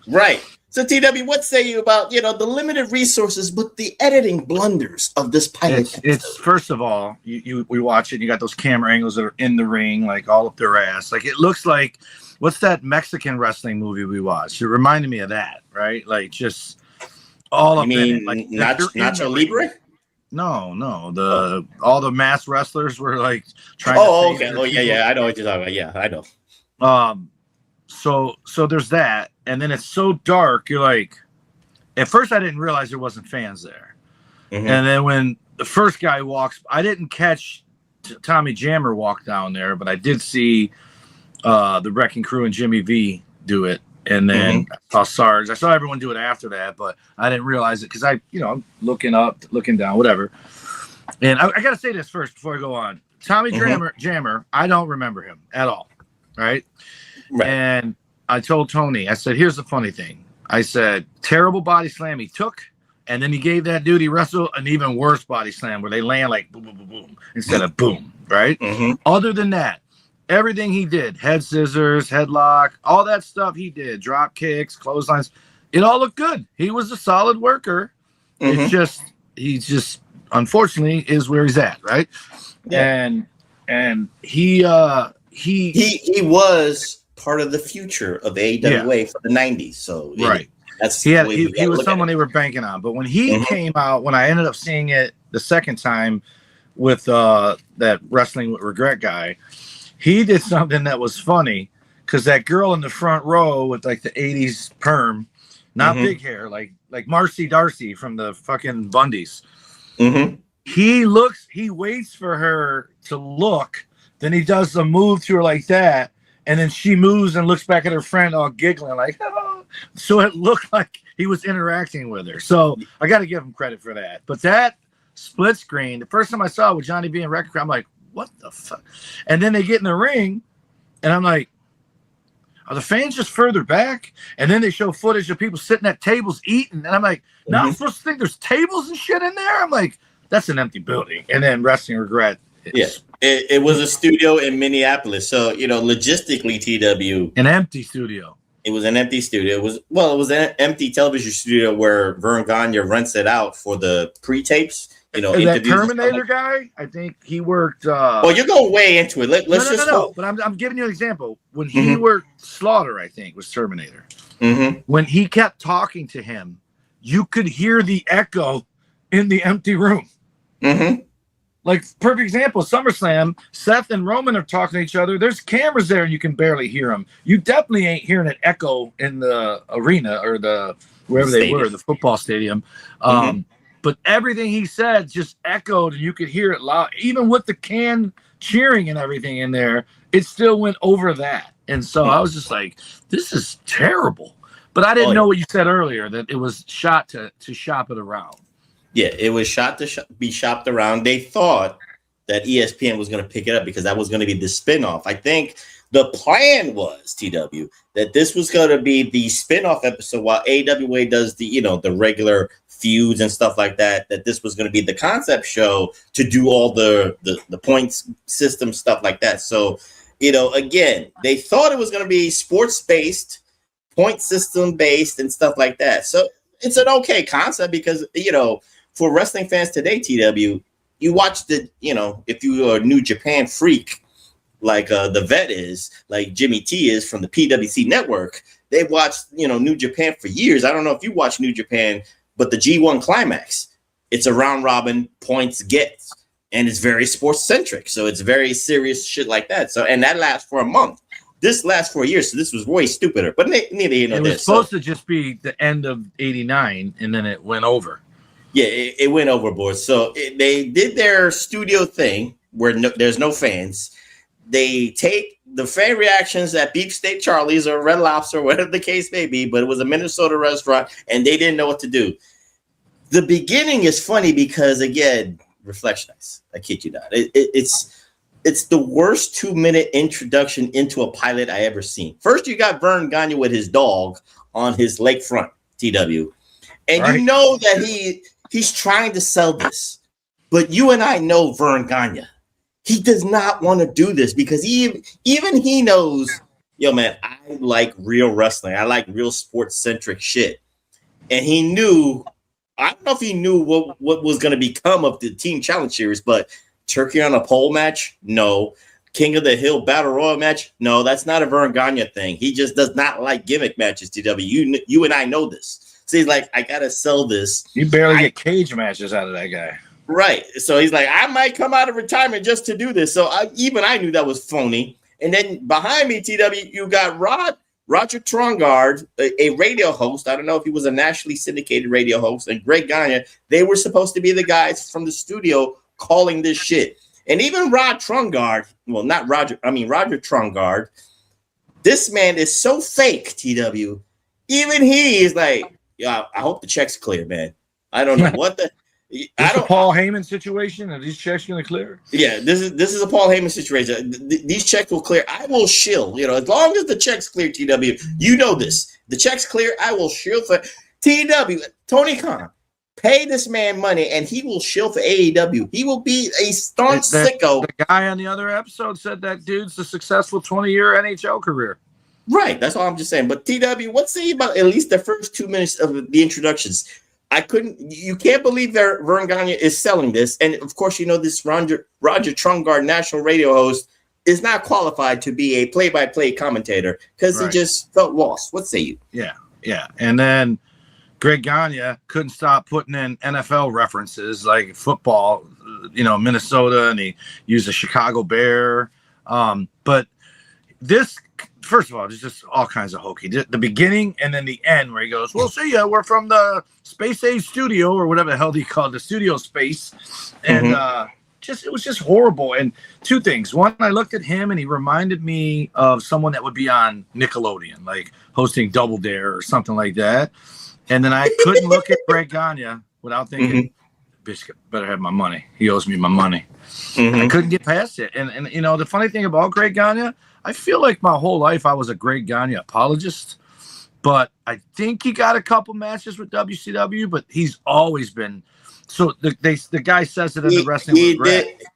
Right. So, TW, what say you about, the limited resources, but the editing blunders of this pilot? It's first of all, we watch it, and you got those camera angles that are in the ring, like all up their ass. Like, it looks like, what's that Mexican wrestling movie we watched? It reminded me of that, right? Like, just all of it. Like, Nacho Libre? No. All the mass wrestlers were, like, trying to okay. Oh, yeah, I know what you're talking about. Yeah, I know. So there's that, and then it's so dark. You're like, at first I didn't realize there wasn't fans there, and then when the first guy walks, I didn't catch Tommy Jammer walk down there, but I did see the Wrecking Crew and Jimmy V do it, and then I saw Sarge. I saw everyone do it after that, but I didn't realize it because I'm looking up, looking down, whatever. And I got to say this first before I go on. Tommy Jammer, I don't remember him at all. Right. And I told Tony, I said, here's the funny thing. I said, terrible body slam he took. And then he gave that dude he wrestled an even worse body slam where they land like boom, boom, boom, boom instead of boom. Right. Other than that, everything he did, head scissors, headlock, all that stuff he did, drop kicks, clotheslines, it all looked good. He was a solid worker. It's just, he just unfortunately is where he's at. Right. Yeah. And he was part of the future of AWA for the 90s. So that's he was someone they were banking on. But when he came out, when I ended up seeing it the second time with that Wrestling with Regret guy, he did something that was funny because that girl in the front row with like the 80s perm, not big hair, like Marcy Darcy from the fucking Bundys. He waits for her to look. Then he does a move to her like that, and then she moves and looks back at her friend all giggling like, oh. So it looked like he was interacting with her. So I got to give him credit for that. But that split screen, the first time I saw it with Johnny B and Record, I'm like, what the fuck? And then they get in the ring, and I'm like, are the fans just further back? And then they show footage of people sitting at tables eating, and I'm like, now I'm supposed to think there's tables and shit in there? I'm like, that's an empty building. And then Wrestling Regret. It was a studio in Minneapolis. So, logistically, TW. An empty studio. It was an empty studio. It was an empty television studio where Vern Gagne rents it out for the pre-tapes. That Terminator guy, I think he worked. Well, you're going way into it. Let's just no. But I'm giving you an example. When he worked Slaughter, I think, was Terminator. When he kept talking to him, you could hear the echo in the empty room. Like, perfect example, SummerSlam, Seth and Roman are talking to each other. There's cameras there and you can barely hear them. You definitely ain't hearing an echo in the arena or wherever they were, the football stadium. But everything he said just echoed and you could hear it loud. Even with the can cheering and everything in there, it still went over that. And so I was just like, this is terrible. But I didn't know what you said earlier, that it was shot to shop it around. Yeah, it was shot to be shopped around. They thought that ESPN was going to pick it up because that was going to be the spinoff. I think The plan was, TW, that this was going to be the spin-off episode while AWA does the, the regular feuds and stuff like that, that this was going to be the concept show to do all the points system stuff like that. So, again, they thought it was going to be sports-based, point system-based and stuff like that. So it's an okay concept because, for wrestling fans today, TW, you watch if you are a New Japan freak, like the vet is, like Jimmy T is from the PWC network, they've watched, New Japan for years. I don't know if you watch New Japan, but the G1 Climax, it's a round robin points gets, and it's very sports centric. So it's very serious shit like that. So, and that lasts for a month. This lasts for a year. So this was way stupider, but neither here nor there. It was supposed to just be the end of '89, and then it went over. Yeah, it went overboard. So they did their studio thing where there's no fans. They take the fan reactions at Beefsteak Charlie's or Red Lobster, whatever the case may be, but it was a Minnesota restaurant, and they didn't know what to do. The beginning is funny because, again, Reflectionites, I kid you not. It's the worst 2-minute introduction into a pilot I ever seen. First, you got Vern Gagne with his dog on his lakefront, TW. And right. You know that he's trying to sell this. But you and I know Vern Gagne. He does not want to do this because even he knows, yo, man, I like real wrestling. I like real sports-centric shit. And he knew, I don't know if he knew what was going to become of the Team Challenge Series, but Turkey on a pole match? No. King of the Hill Battle Royal match? No, that's not a Vern Gagne thing. He just does not like gimmick matches, TW. You and I know this. So he's like, I got to sell this. You barely get cage matches out of that guy. Right. So he's like, I might come out of retirement just to do this. So I knew that was phony. And then behind me, TW, you got Roger Trongard, a radio host. I don't know if he was a nationally syndicated radio host, and Greg Gagne. They were supposed to be the guys from the studio calling this shit. And even Roger Trongard, this man is so fake, TW. Even he is like, yeah, I hope the check's clear, man. I don't know what the... Is a Paul Heyman situation? Are these checks going to clear? Yeah, this is a Paul Heyman situation. These checks will clear. I will shill. As long as the checks clear, TW. You know this. The checks clear. I will shill for TW. Tony Khan, pay this man money, and he will shill for AEW. He will be a staunch sicko. The guy on the other episode said that dude's a successful 20-year NHL career. Right. That's all I'm just saying. But TW, what say about at least the first 2 minutes of the introductions? You can't believe that Vern Gagne is selling this. And of course, this Roger Trongard national radio host is not qualified to be a play-by-play commentator because he just felt lost. What say you? Yeah. And then Greg Gagne couldn't stop putting in NFL references like football, Minnesota, and he used a Chicago Bear. But this, first of all, there's just all kinds of hokey. The beginning and then the end where he goes, "We'll see ya. We're from the Space Age Studio," or whatever the hell he called the studio space. And it was just horrible. And two things. One, I looked at him and he reminded me of someone that would be on Nickelodeon, like hosting Double Dare or something like that. And then I couldn't look at Greg Gagne without thinking, Bishop better have my money. He owes me my money. I couldn't get past it. And the funny thing about Greg Gagne, I feel like my whole life I was a Greg Gagne apologist, but I think he got a couple matches with WCW, but he's always been. So the guy says it in the wrestling.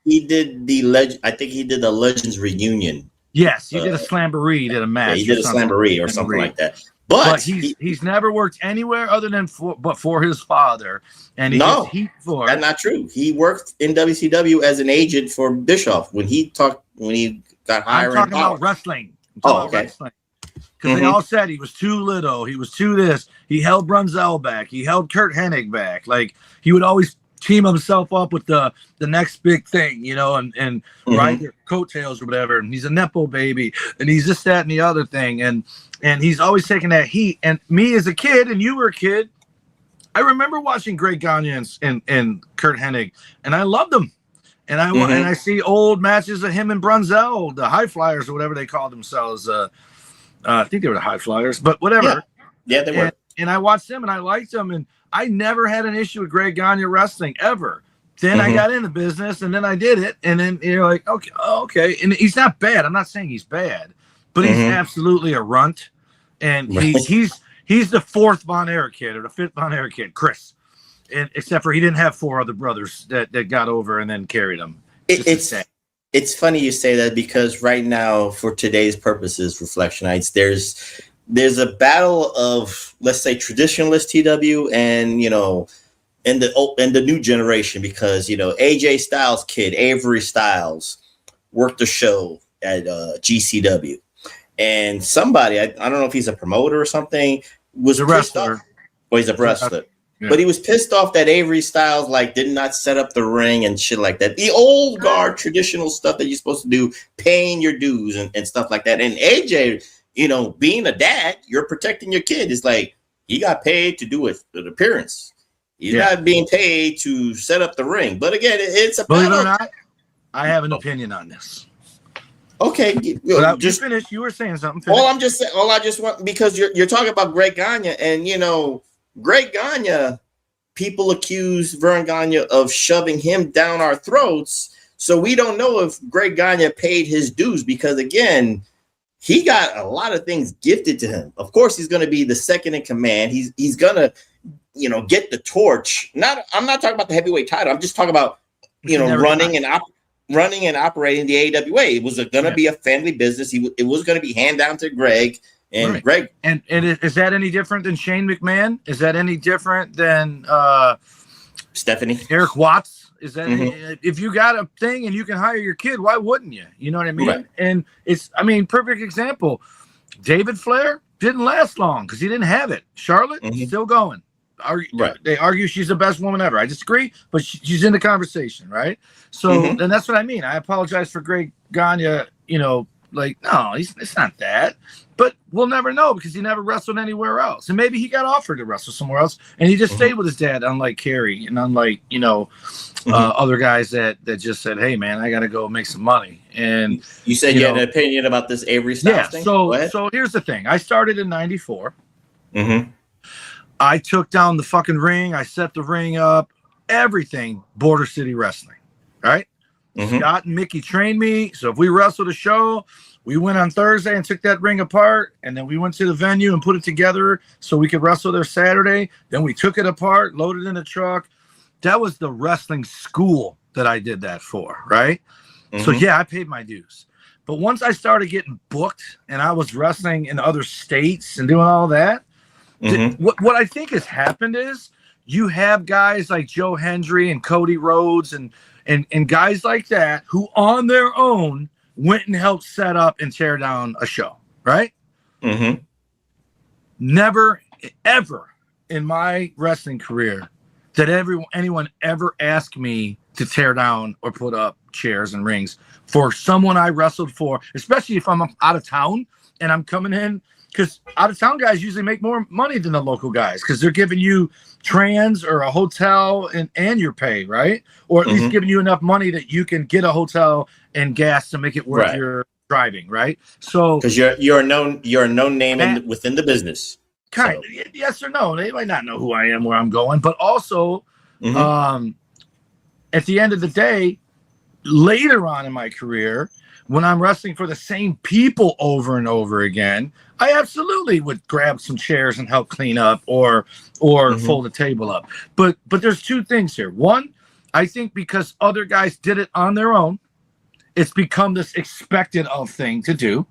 He did the legend. I think he did the Legends reunion. Yes, he did a Slamboree, did a match. Yeah, he did a Slamboree or something like that. But he's never worked anywhere other than for his father. And that's not true. He worked in WCW as an agent for Bischoff when he got hired. I'm talking about wrestling. Wrestling. Because they all said he was too little. He was too this. He held Brunzell back. He held Kurt Hennig back. Like he would always team himself up with the next big thing, and ride their coattails or whatever. And he's a Nepo baby, and he's this, that, and the other thing. And he's always taking that heat. And me as a kid, and you were a kid, I remember watching Greg Gagne and Kurt Hennig, and I loved them. And I see old matches of him and Brunzell, the High Flyers or whatever they called themselves. I think they were the High Flyers, but whatever. Yeah, they were. And I watched them, and I liked them, and I never had an issue with Greg Gagne wrestling ever. Then I got in the business, and then I did it, and then you're like, okay, and he's not bad. I'm not saying he's bad, but he's absolutely a runt, and he's the fourth Von Erich kid or the fifth Von Erich kid, Chris, and except for he didn't have four other brothers that got over and then carried him. It's funny you say that, because right now, for today's purposes, Reflectionites, there's a battle of, let's say, traditionalist TW and, you know, and the new generation, because, you know, AJ Styles' kid, Avery Styles, worked the show at GCW. And somebody, I don't know if he's a promoter or something, was a wrestler. Well, he's a wrestler. Yeah. But he was pissed off that Avery Styles did not set up the ring and shit like that. The old guard traditional stuff that you're supposed to do, paying your dues and stuff like that. And AJ, you know, being a dad, you're protecting your kid. It's like he got paid to do an appearance. He's not being paid to set up the ring. But again, it's a believe it or not, I have an opinion on this. Okay, just finish. You were saying something. All I just want, because you're talking about Greg Gagne, and you know, Greg Gagne, people accuse Vern Gagne of shoving him down our throats. So we don't know if Greg Gagne paid his dues, because again, he got a lot of things gifted to him. Of course, he's going to be the second in command. He's going to, you know, get the torch. I'm not talking about the heavyweight title. I'm just talking about, you know, running and operating the AWA. It was going to be a family business. It was going to be hand down to Greg. And right. Greg, and is that any different than Shane McMahon? Is that any different than Stephanie, Eric Watts? Is that if you got a thing and you can hire your kid, why wouldn't you? You know what I mean? Right. And perfect example. David Flair didn't last long because he didn't have it. Charlotte still going. They argue she's the best woman ever. I disagree, but she's in the conversation, right? So, and that's what I mean. I apologize for Greg Gagne. You know, no, it's not that. But we'll never know, because he never wrestled anywhere else. And maybe he got offered to wrestle somewhere else, and he just stayed with his dad, unlike Kerry and unlike, you know, other guys that just said, hey, man, I got to go make some money. And you said you had an opinion about this Avery Styles thing? So here's the thing. I started in 94. I took down the fucking ring. I set the ring up. Everything Border City Wrestling, right? Scott and Mickey trained me. So if we wrestled a show, we went on Thursday and took that ring apart, and then we went to the venue and put it together so we could wrestle there Saturday. Then we took it apart, loaded it in a truck. That was the wrestling school that I did that for, right? So yeah, I paid my dues. But once I started getting booked and I was wrestling in other states and doing all that, what I think has happened is you have guys like Joe Hendry and Cody Rhodes and guys like that who on their own went and helped set up and tear down a show, right? Never, ever in my wrestling career did anyone ever ask me to tear down or put up chairs and rings for someone I wrestled for, especially if I'm out of town and I'm coming in, because out of town guys usually make more money than the local guys because they're giving you trans or a hotel and your pay, right? Or at least giving you enough money that you can get a hotel and gas to make it worth your driving, right? So because you're a known name within the business. Kind of, yes or no. They might not know who I am, where I'm going, but also at the end of the day, later on in my career, when I'm wrestling for the same people over and over again, I absolutely would grab some chairs and help clean up or fold the table up. But there's two things here. One, I think because other guys did it on their own, it's become this expected of thing to do.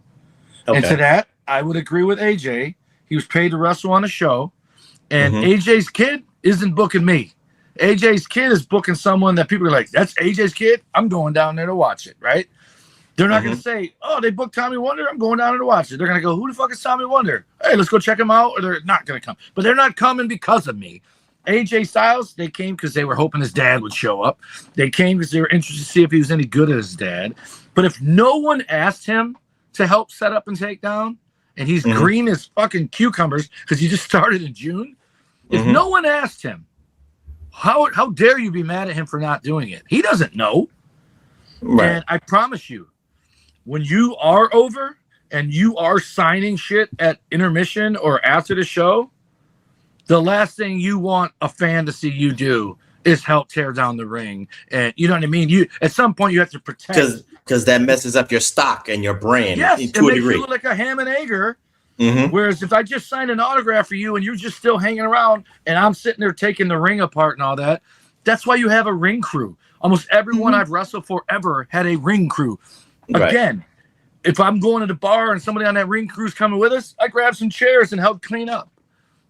Okay. And to that, I would agree with AJ. He was paid to wrestle on a show, and AJ's kid isn't booking me. AJ's kid is booking someone that people are like, that's AJ's kid? I'm going down there to watch it, right? They're not going to say, oh, they booked Tommy Wonder, I'm going down there to watch it. They're going to go, who the fuck is Tommy Wonder? Hey, let's go check him out. Or they're not going to come. But they're not coming because of me. AJ Styles, they came because they were hoping his dad would show up. They came because they were interested to see if he was any good as his dad. But if no one asked him to help set up and take down, and he's green as fucking cucumbers because he just started in June, if no one asked him, how dare you be mad at him for not doing it? He doesn't know. Right. And I promise you, when you are over and you are signing shit at intermission or after the show, the last thing you want a fan to see you do is help tear down the ring. And you know what I mean? You at some point you have to protect, because that messes up your stock and your brand. Yes, to it a makes degree. you look like a ham and egger. Mm-hmm. Whereas if I just signed an autograph for you and you're just still hanging around and I'm sitting there taking the ring apart and all that, that's why you have a ring crew. Almost everyone I've wrestled for ever had a ring crew. Again, if I'm going to the bar and somebody on that ring crew's coming with us, I grab some chairs and help clean up.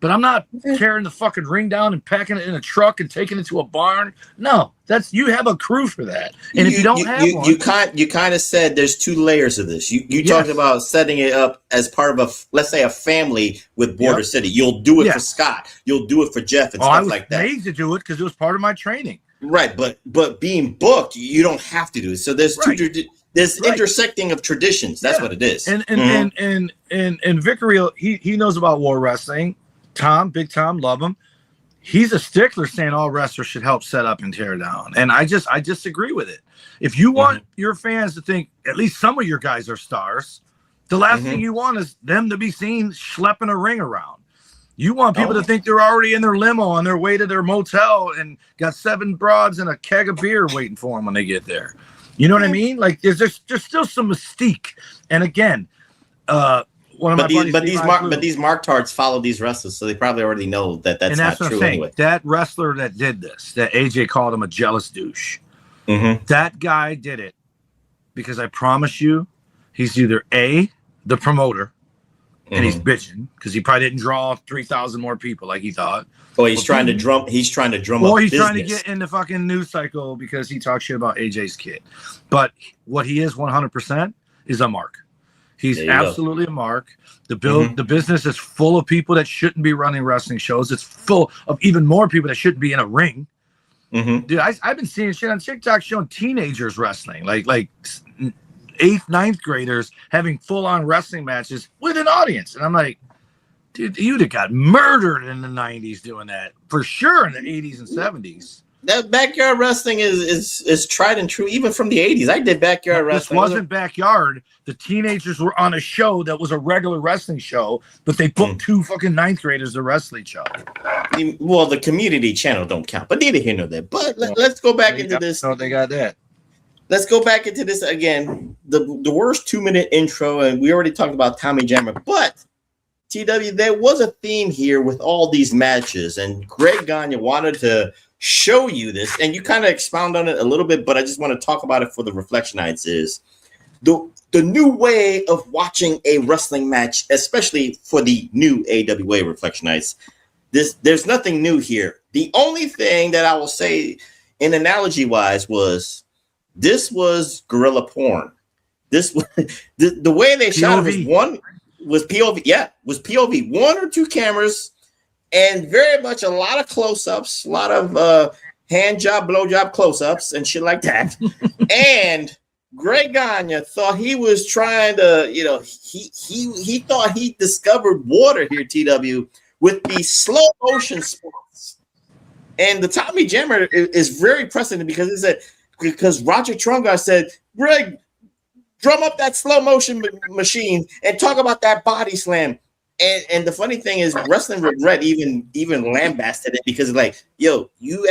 But I'm not carrying the fucking ring down and packing it in a truck and taking it to a barn. No, you have a crew for that. And if you don't have one, you kind of said there's two layers of this. You talked about setting it up as part of let's say a family with Border City. You'll do it for Scott. You'll do it for Jeff and stuff like that. I was made to do it because it was part of my training. Right, but being booked, you don't have to do it. So there's intersecting of traditions. That's what it is. And Vickery, he knows about war wrestling. Big Tom, love him. He's a stickler saying all wrestlers should help set up and tear down. And I disagree with it. If you want your fans to think at least some of your guys are stars, the last thing you want is them to be seen schlepping a ring around. You want people to think they're already in their limo on their way to their motel and got 7 broads and a keg of beer waiting for them when they get there. You know what I mean? Like there's still some mystique. And again, but these Mark-Tards follow these wrestlers, so they probably already know that's not true anyway. That wrestler that did this, that AJ called him a jealous douche, that guy did it because I promise you, he's either A, the promoter, and he's bitching because he probably didn't draw 3,000 more people like he thought. Or he's trying to drum. He's trying to drum up. Or he's business. trying to get in the fucking news cycle because he talks shit about AJ's kid. But what he is 100% is a mark. He's absolutely a mark. The business is full of people that shouldn't be running wrestling shows. It's full of even more people that shouldn't be in a ring. Dude, I've been seeing shit on TikTok showing teenagers wrestling, like 8th, 9th graders having full-on wrestling matches with an audience. And I'm like, dude, you'd have got murdered in the 90s doing that. For sure in the 80s and 70s. That backyard wrestling is tried and true, even from the 80s. I did backyard wrestling. This wasn't backyard. The teenagers were on a show that was a regular wrestling show, but they booked 2 fucking 9th graders to wrestle each other. Well, the community channel don't count, but neither here nor there. But let's go back into this. No, they got that. Let's go back into this again. The worst 2-minute intro, and we already talked about Tommy Jammer, but TW, there was a theme here with all these matches, and Greg Gagne wanted to show you this, and you kind of expound on it a little bit, but I just want to talk about it for the Reflection Nights. Is the new way of watching a wrestling match, especially for the new AWA Reflection Nights. There's nothing new here. The only thing that I will say in analogy wise was this was guerrilla porn. This was the way they shot it was POV. Was POV, 1 or 2 cameras. And very much a lot of close-ups, a lot of hand job, blow job close-ups and shit like that. And Greg Gagne thought he was trying to, he thought he discovered water here, TW, with the slow motion spots. And the Tommy Jammer is very precedent because Roger Trungar said, Greg, drum up that slow motion machine and talk about that body slam. And the funny thing is, Wrestling Regret even lambasted it because like, yo, you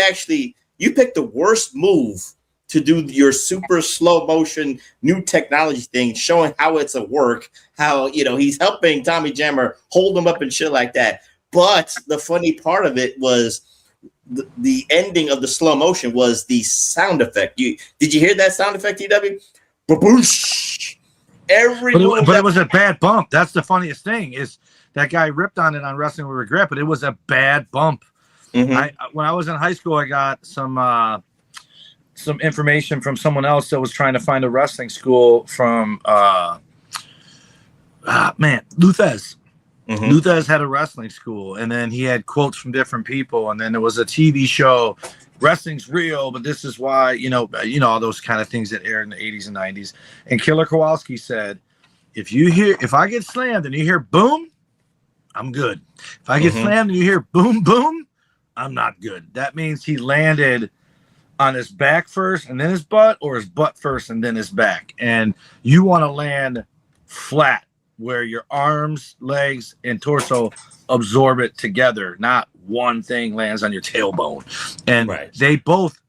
picked the worst move to do your super slow motion new technology thing, showing how it's a work, how he's helping Tommy Jammer hold him up and shit like that. But the funny part of it was the ending of the slow motion was the sound effect. Did you hear that sound effect, TW? Baboosh! But it was a bad bump. That's the funniest thing is. That guy ripped on it on Wrestling with Regret, but it was a bad bump. When I was in high school, I got some information from someone else that was trying to find a wrestling school from Luthez. Luthez had a wrestling school, and then he had quotes from different people, and then there was a TV show, Wrestling's Real, but this is why, all those kind of things that aired in the 80s and 90s. And Killer Kowalski said, if I get slammed and you hear boom, I'm good. If I get slammed and you hear boom, boom, I'm not good. That means he landed on his back first and then his butt, or his butt first and then his back. And you want to land flat where your arms, legs, and torso absorb it together, not one thing lands on your tailbone. And they both,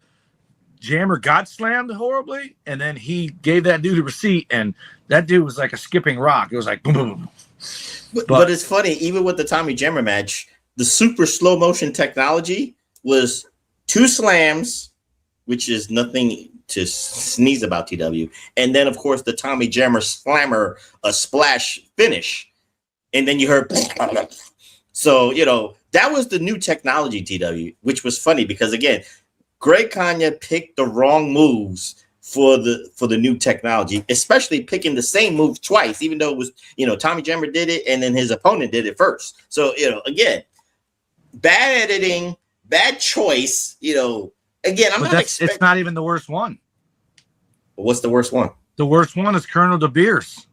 Jammer got slammed horribly, and then he gave that dude a receipt, and that dude was like a skipping rock. It was like boom, boom, boom. But it's funny, even with the Tommy Jammer match, the super slow motion technology was 2 slams, which is nothing to sneeze about, TW. And then, of course, the Tommy Jammer slammer, a splash finish. And then you heard. So, that was the new technology, TW, which was funny because, again, Greg Kanye picked the wrong moves for the new technology, especially picking the same move twice, even though it was, Tommy Jammer did it and then his opponent did it first. So, again, bad editing, bad choice, again, it's not even the worst one. What's the worst one? The worst one is Colonel De Beers.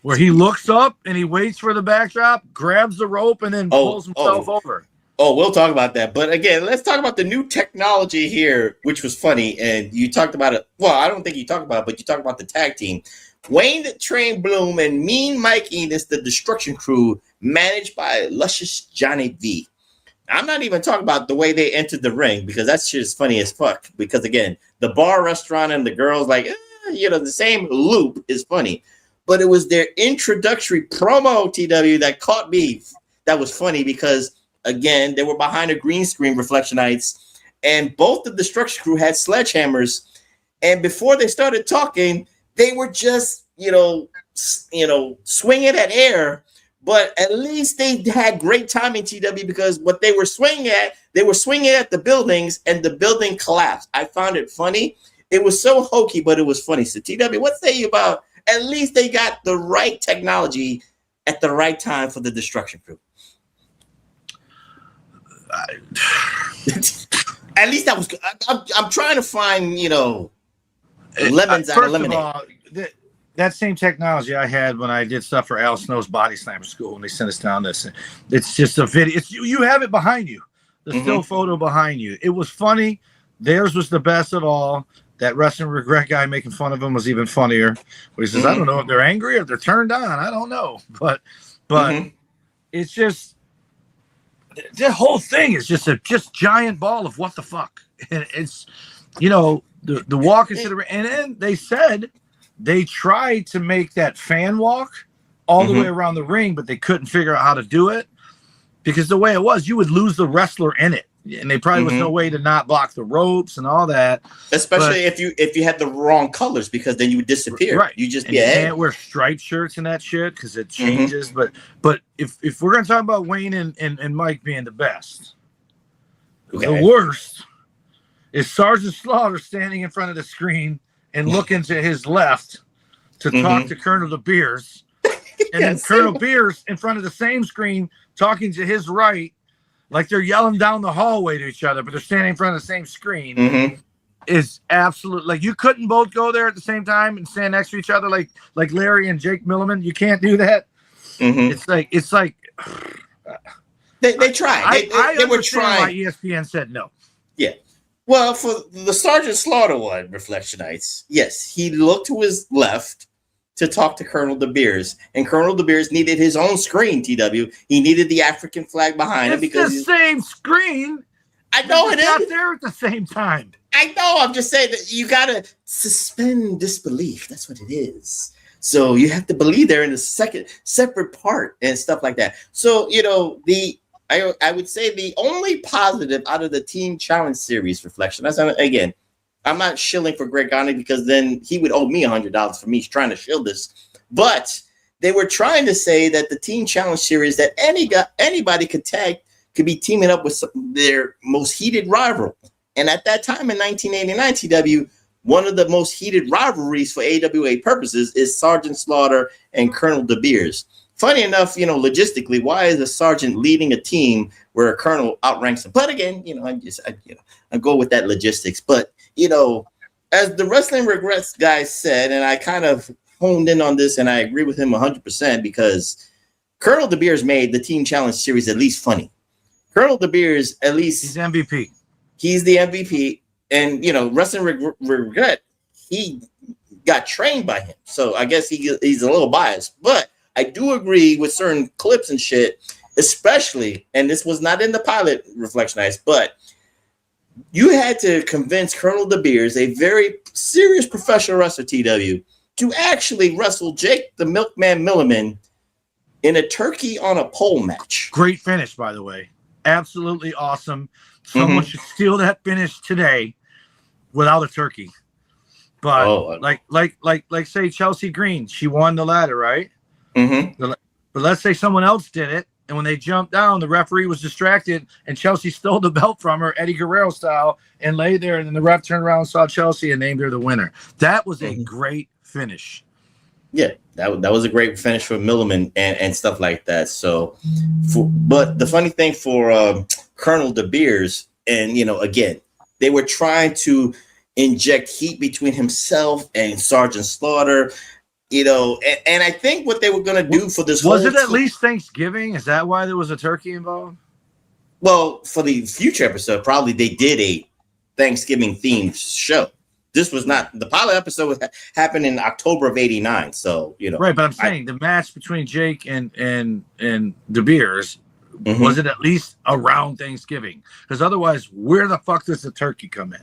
Where he looks up and he waits for the backdrop, grabs the rope, and then pulls himself over. Oh, we'll talk about that. But again, let's talk about the new technology here, which was funny. And you talked about it. Well, I don't think you talked about it, but you talked about the tag team. Wayne the Train Bloom and Mean Mike Enos, the Destruction Crew, managed by Luscious Johnny V. I'm not even talking about the way they entered the ring because that shit is funny as fuck. Because again, the bar, restaurant, and the girls the same loop is funny. But it was their introductory promo, TW, that caught me. That was funny because, again, they were behind a green screen, Reflectionites, and both the Destruction Crew had sledgehammers. And before they started talking, they were just, swinging at air. But at least they had great timing, TW, because what they were swinging at the buildings, and the building collapsed. I found it funny. It was so hokey, but it was funny. So, TW, what say you about at least they got the right technology at the right time for the Destruction Crew? At least that was good. I'm trying to find, lemons out of lemonade. All, that same technology I had when I did stuff for Al Snow's Body Slammer School when they sent us down this. It's just a video. You have it behind you, the still photo behind you. It was funny. Theirs was the best of all. That wrestling regret guy making fun of him was even funnier. Where he says, I don't know if they're angry or if they're turned on. I don't know. But it's just, the whole thing is just a giant ball of what the fuck. And it's, the walk into the ring. And then they said they tried to make that fan walk all the way around the ring, but they couldn't figure out how to do it because the way it was, you would lose the wrestler in it. And they probably was no way to not block the ropes and all that. Especially if you had the wrong colors, because then you would disappear. Right. You just you can't wear striped shirts and that shit because it changes. But if we're gonna talk about Wayne and Mike being the best, the worst is Sergeant Slaughter standing in front of the screen and looking to his left to talk to Colonel De Beers, and then Colonel Beers in front of the same screen talking to his right. Like they're yelling down the hallway to each other, but they're standing in front of the same screen. Is absolute. Like you couldn't both go there at the same time and stand next to each other, like Larry and Jake Milliman. You can't do that. It's like they tried. They were trying. Why ESPN said no. Yeah. Well, for the Sergeant Slaughter one, Reflectionites, yes, he looked to his left to talk to Colonel De Beers, and Colonel De Beers needed his own screen, TW. He needed the African flag behind him because it's the same screen. I know it is. Not there at the same time. I know. I'm just saying that you gotta suspend disbelief. That's what it is. So you have to believe they're in a separate part and stuff like that. So I would say the only positive out of the Team Challenge Series Reflection. That's again. I'm not shilling for Greg Gagne because then he would owe me $100 for me trying to shill this. But they were trying to say that the Team Challenge Series, that anybody could be teaming up with their most heated rival. And at that time in 1989, TW, one of the most heated rivalries for AWA purposes is Sergeant Slaughter and Colonel De Beers. Funny enough, logistically, why is a sergeant leading a team where a colonel outranks him? But again, I go with that logistics. But as the Wrestling Regrets guy said, and I kind of honed in on this, and I agree with him 100% because Colonel De Beers made the Team Challenge Series at least funny. Colonel De Beers, at least he's MVP. He's the MVP, and Wrestling Regret, he got trained by him, so I guess he's a little biased, but I do agree with certain clips and shit. especially, and this was not in the pilot Reflection Nights, but you had to convince Colonel De Beers, a very serious professional wrestler, TW, to actually wrestle Jake the Milkman Milliman in a turkey on a pole match. Great finish, by the way. Absolutely awesome. Someone should steal that finish today without a turkey. But like say Chelsea Green, she won the ladder, right? But let's say someone else did it, and when they jumped down, the referee was distracted, and Chelsea stole the belt from her, Eddie Guerrero style, and lay there, and then the ref turned around and saw Chelsea and named her the winner. That was a great finish. Yeah, that was a great finish for Milliman and stuff like that. So, but the funny thing for Colonel De Beers, and again, they were trying to inject heat between himself and Sergeant Slaughter, and I think what they were going to do for this was it at least Thanksgiving? Is that why there was a turkey involved? Well, for the future episode, probably they did a Thanksgiving themed show. This was not the pilot episode. Happened in October of '89, so right. But I'm saying the match between Jake and De Beers, was it at least around Thanksgiving? Because otherwise, where the fuck does the turkey come in?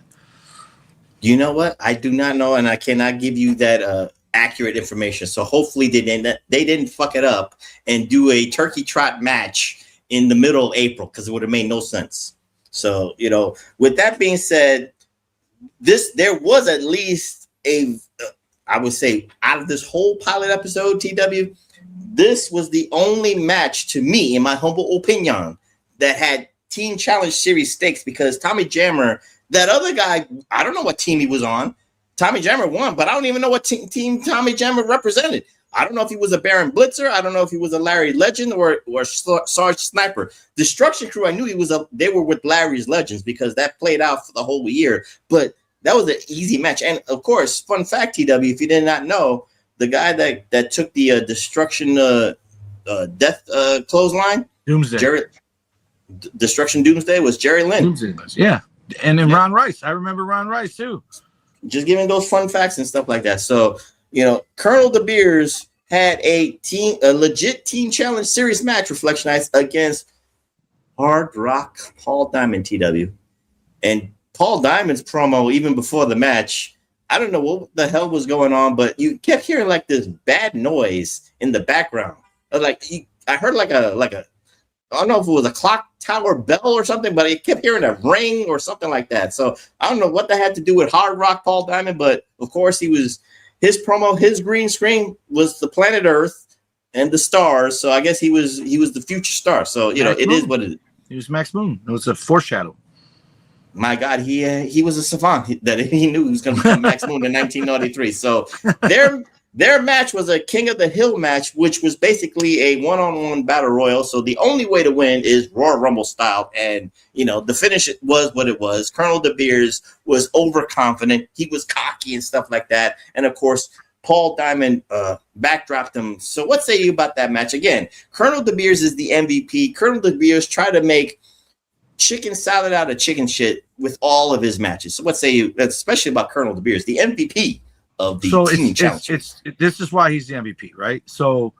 You know what? I do not know, and I cannot give you that accurate information. So hopefully they didn't fuck it up and do a turkey trot match in the middle of April, because it would have made no sense. So with that being said, there was at least I would say, out of this whole pilot episode, TW, this was the only match, to me, in my humble opinion, that had Team Challenge Series stakes, because Tommy Jammer, that other guy, I don't know what team he was on. Tommy Jammer won, but I don't even know what team Tommy Jammer represented. I don't know if he was a Baron Blitzer. I don't know if he was a Larry Legend or Sarge Sniper. Destruction Crew, I knew they were with Larry's Legends, because that played out for the whole year. But that was an easy match. And of course, fun fact, TW, if you did not know, the guy that took the Destruction Death clothesline, Doomsday, Destruction Doomsday, was Jerry Lynn. Doomsday, yeah. And then Ron Rice. I remember Ron Rice too. Just giving those fun facts and stuff like that. So, Colonel De Beers had a legit Team Challenge Series match, Reflection Nights, against Hard Rock Paul Diamond, TW. And Paul Diamond's promo, even before the match, I don't know what the hell was going on, but you kept hearing like this bad noise in the background. I heard like a I don't know if it was a clock tower bell or something, but I kept hearing a ring or something like that. So I don't know what that had to do with Hard Rock Paul Diamond, but of course his promo, his green screen was the planet Earth and the stars. So I guess he was the future star. So it is what it is. He was Max Moon. It was a foreshadow. My God, he was a savant that he knew he was going to become Max Moon in 1993. So their match was a King of the Hill match, which was basically a one-on-one battle royal. So the only way to win is Royal Rumble style. And, the finish was what it was. Colonel De Beers was overconfident. He was cocky and stuff like that. And, of course, Paul Diamond backdropped him. So what say you about that match? Again, Colonel De Beers is the MVP. Colonel De Beers tried to make chicken salad out of chicken shit with all of his matches. So what say you, especially about Colonel De Beers, the MVP of the Team Challenge? This is why he's the MVP, right? So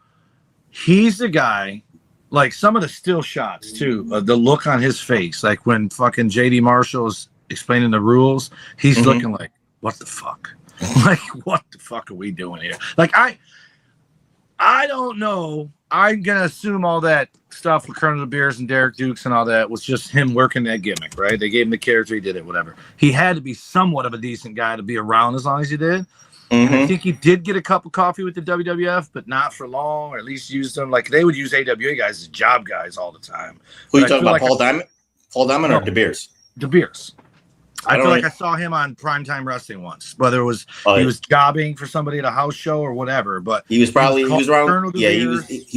he's the guy, like some of the still shots too, the look on his face, like when fucking JD Marshall's explaining the rules, he's looking like, what the fuck? Like, what the fuck are we doing here? Like, I don't know. I'm going to assume all that stuff with Colonel De Beers and Derek Dukes and all that was just him working that gimmick, right? They gave him the character, he did it, whatever. He had to be somewhat of a decent guy to be around as long as he did. And I think he did get a cup of coffee with the WWF, but not for long, or at least used them. Like, they would use AWA guys as job guys all the time. Who are you talking about, Paul Diamond? Paul Diamond or De Beers? De Beers. I feel like I saw him on Primetime Wrestling once, whether it was he was jobbing for somebody at a house show or whatever. But he was around. Yeah, he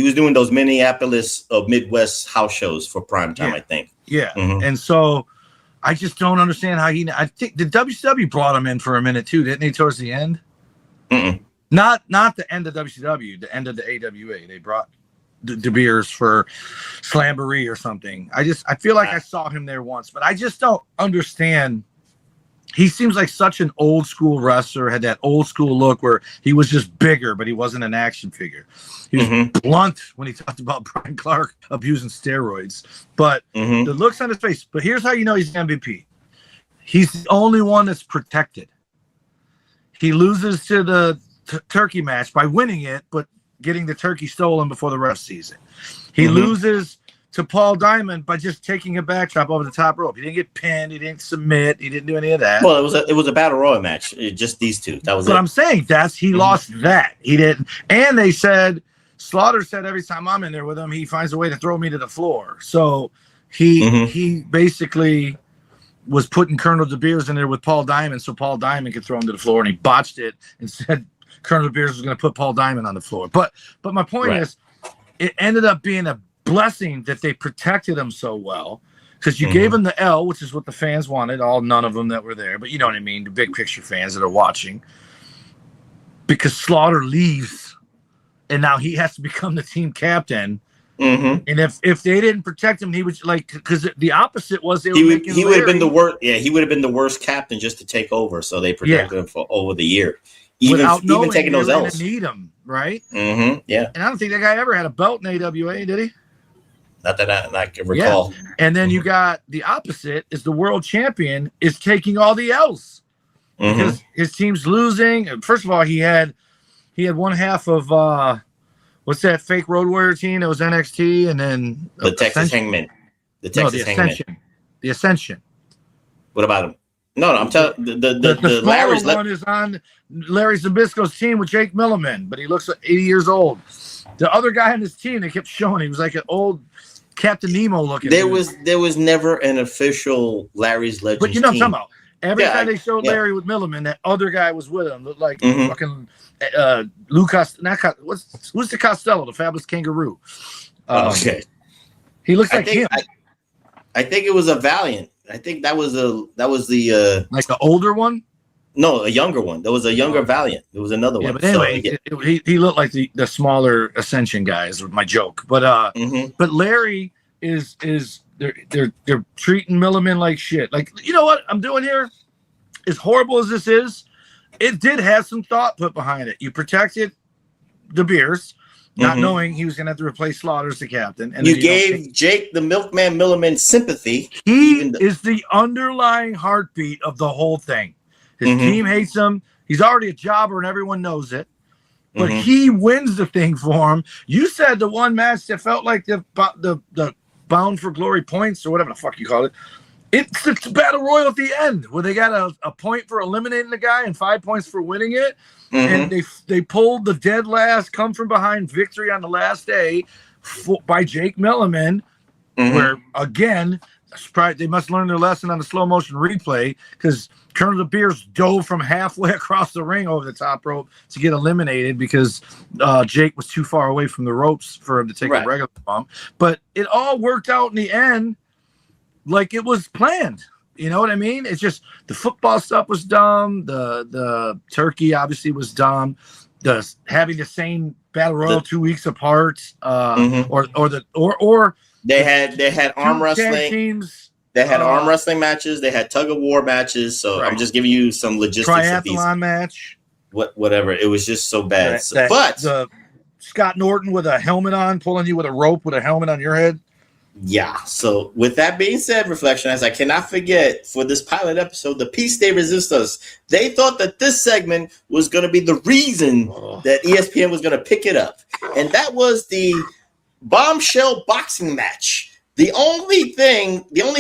was doing those Minneapolis Midwest house shows for Primetime, I think. Yeah, and so I just don't understand how I think the WCW brought him in for a minute too, didn't he? Towards the end, not the end of WCW, the end of the AWA. They brought De Beers for Slamboree or something. I feel like I saw him there once, but I just don't understand he seems like such an old school wrestler, had that old school look where he was just bigger, but he wasn't an action figure. He was blunt when he talked about Brian Clark abusing steroids, but the looks on his face. But here's how you know he's MVP. He's the only one that's protected. He loses to the turkey match by winning it, but getting the turkey stolen before the ref sees it. He loses to Paul Diamond by just taking a backdrop over the top rope. He didn't get pinned. He didn't submit. He didn't do any of that. Well, it was a battle royal match. Just these two. That was. But it. I'm saying he lost that. He didn't. And they said Slaughter said every time I'm in there with him, he finds a way to throw me to the floor. So he basically was putting Colonel De Beers in there with Paul Diamond, so Paul Diamond could throw him to the floor, and he botched it and said Colonel De Beers was going to put Paul Diamond on the floor. But my point is, it ended up being a blessing that they protected him so well, because you gave him the L, which is what the fans wanted, none of them that were there, but you know what I mean, the big picture fans that are watching, because Slaughter leaves and now he has to become the team captain. And if they didn't protect him, he was like, because the opposite was he would have been the worst. Yeah, he would have been the worst captain just to take over. So they protected him for over the year, even taking those L's. Need him, right? Yeah, and I don't think that guy ever had a belt in AWA, did he? Not that I can recall. Yeah. And then you got the opposite: is the world champion is taking all the L's because his team's losing. First of all, he had one half of what's that fake Road Warrior team? It was NXT, and then the Texas Hangman. The Ascension. The Ascension. What about him? No, I'm telling the Larry's one is on Larry Zbyszko's team with Jake Milliman, but he looks like 80 years old. The other guy on his team, they kept showing he was like an old Captain Nemo looking. There was never an official Larry's Legends. But you know what I'm talking about. Every time they showed Larry with Milliman, that other guy was with him. Looked like fucking Lucas. Who's the Costello, the Fabulous Kangaroo? Okay, he looks like him. I think it was a Valiant. I think that was the like the older one. No, a younger one. There was a younger Valiant. There was another one. But anyway, he looked like the smaller Ascension guys. Was my joke, but Larry is they're treating Milliman like shit. Like, you know what I'm doing here? As horrible as this is, it did have some thought put behind it. You protected De Beers, not knowing he was going to have to replace Slaughter as the captain, and you gave Jake the Milkman Milliman sympathy. He is the underlying heartbeat of the whole thing. His team hates him. He's already a jobber, and everyone knows it. But he wins the thing for him. You said the one match that felt like the Bound for Glory points or whatever the fuck you call it. It's the battle royal at the end where they got a point for eliminating the guy and 5 points for winning it. And they pulled the dead last come from behind victory on the last day by Jake Milliman, where again, they must learn their lesson on the slow motion replay, because Colonel De Beers dove from halfway across the ring over the top rope to get eliminated because Jake was too far away from the ropes for him to take a regular bump. But it all worked out in the end like it was planned. You know what I mean? It's just the football stuff was dumb. The turkey obviously was dumb. Having the same battle royal 2 weeks apart, or they had arm wrestling teams. They had arm wrestling matches. They had tug of war matches. So I'm just giving you some logistics triathlon of these match. Whatever. It was just so bad. But Scott Norton with a helmet on, pulling you with a rope with a helmet on your head. Yeah. So with that being said, Reflection, as I cannot forget, for this pilot episode, the Peace Day Resistors, they thought that this segment was going to be the reason that ESPN was going to pick it up. And that was the bombshell boxing match. The only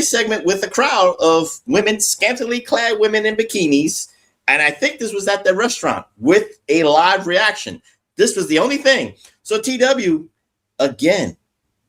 segment with a crowd of women, scantily clad women in bikinis. And I think this was at the restaurant with a live reaction. This was the only thing. So TW, again,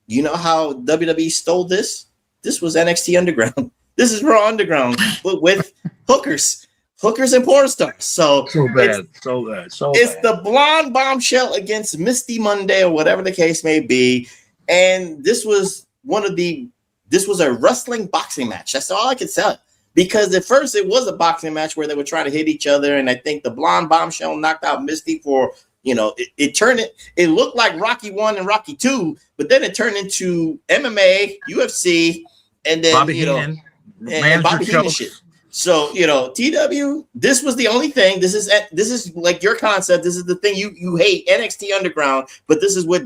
you know how WWE stole this? This was NXT Underground. This is Raw Underground, but with hookers and porn stars. So bad. It's the blonde bombshell against Misty Monday or whatever the case may be. And this was a wrestling boxing match. That's all I could tell. Because at first it was a boxing match where they were trying to hit each other. And I think the blonde bombshell knocked out Misty for, it looked like Rocky 1 and Rocky 2, but then it turned into MMA, UFC, and then, Bobby Heenan, and Bobby Heenan shit. So, TW, this was the only thing. This is like your concept. This is the thing you hate, NXT Underground, but this is what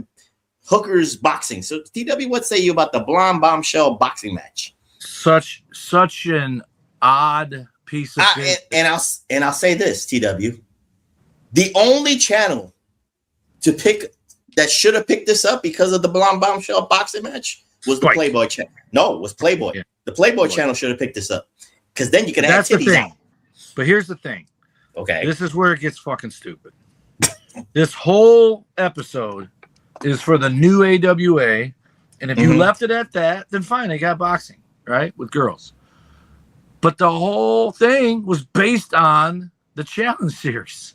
hookers boxing. So, TW, what say you about the Blonde Bombshell boxing match? Such an odd piece of and I'll say this, TW. The only channel to pick that should have picked this up because of the Blonde Bombshell boxing match was the Playboy channel. No, it was Playboy. Yeah. The Playboy channel should have picked this up. Because then you can have titties out. But here's the thing. Okay. This is where it gets fucking stupid. This whole episode is for the new AWA. And if you left it at that, then fine, they got boxing, right? With girls. But the whole thing was based on the Challenge Series.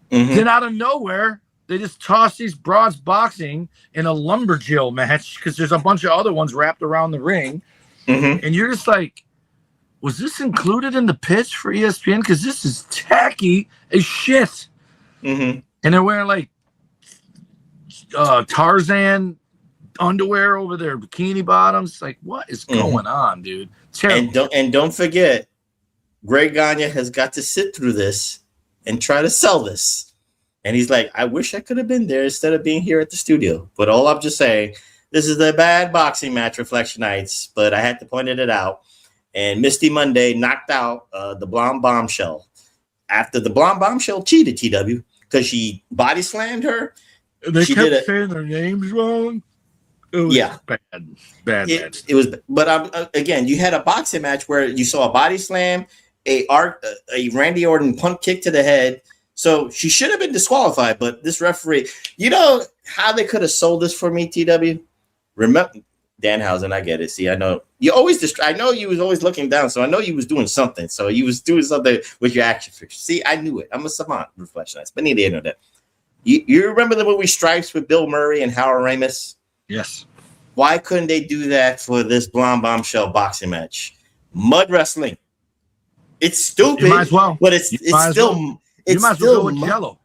Then out of nowhere, they just toss these broads boxing in a lumberjill match because there's a bunch of other ones wrapped around the ring. And you're just like, was this included in the pitch for ESPN? Because this is tacky as shit. And they're wearing like Tarzan underwear over their bikini bottoms. Like, what is going on, dude? And don't forget, Greg Gagne has got to sit through this and try to sell this. And he's like, I wish I could have been there instead of being here at the studio. But all I'm just saying, this is the bad boxing match, Reflectionites, but I had to point it out. And Misty Monday knocked out the Blonde Bombshell after the Blonde Bombshell cheated, TW, because she body slammed her. They kept saying their names wrong. It was bad. It was, but again, you had a boxing match where you saw a body slam, a Randy Orton punt kick to the head. So she should have been disqualified, but this referee, you know how they could have sold this for me, TW? Remember, Danhausen, I get it. See, I know you always I know you was always looking down, so I know you was doing something. So you was doing something with your action figures. See, I knew it. I'm a savant, Reflectionites, but neither know that. You remember the movie Stripes with Bill Murray and Howard Ramis? Yes. Why couldn't they do that for this Blonde Bombshell boxing match? Mud wrestling. It's stupid. You might as well. But it's still. Well. You might as well go with Jello.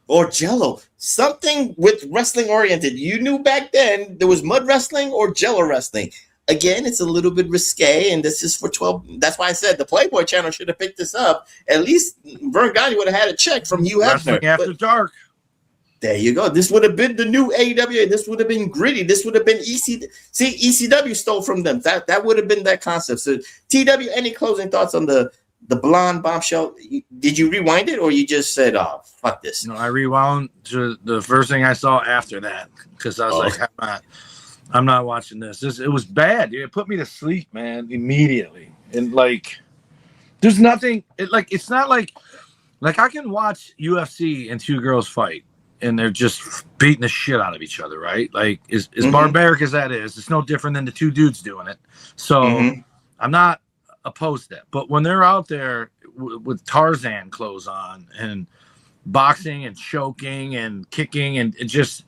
Or Jello. Something with wrestling oriented. You knew back then there was mud wrestling or Jello wrestling. Again, it's a little bit risque, and this is for 12. That's why I said the Playboy channel should have picked this up. At least Vern Gagne would have had a check from Hugh Hefner. After dark. There you go. This would have been the new AWA. This would have been gritty. This would have been EC. See, ECW stole from them. That would have been that concept. So, TW, any closing thoughts on the Blonde Bombshell? Did you rewind it, or you just said, "Oh, fuck this"? No, I rewound to the first thing I saw after that because I was like, I'm not watching this. It was bad. It put me to sleep, man, immediately. And like, there's nothing. It's not like I can watch UFC and two girls fight, and they're just beating the shit out of each other, right? Like, as barbaric as that is, it's no different than the two dudes doing it. So I'm not opposed to that. But when they're out there with Tarzan clothes on and boxing and choking and kicking and just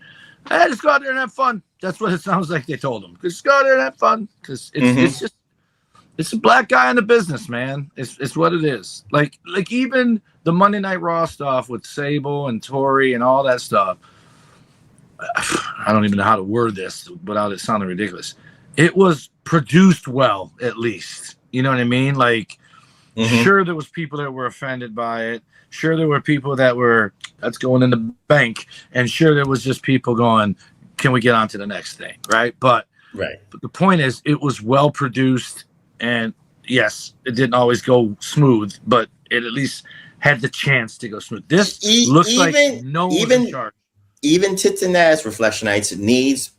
go out there and have fun. That's what it sounds like they told them. Just go out there and have fun because it's a black guy in the business, man. It's what it is. Like even the Monday Night Raw stuff with Sable and Tori and all that stuff. I don't even know how to word this without it sounding ridiculous. It was produced well, at least. You know what I mean? Like, sure, there was people that were offended by it. Sure, there were people that were, that's going in the bank. And sure, there was just people going, can we get on to the next thing? Right. But the point is, it was well produced. And yes, it didn't always go smooth, but it at least had the chance to go smooth. This looks like no one's in charge. Even Tits and Ass Reflectionites needs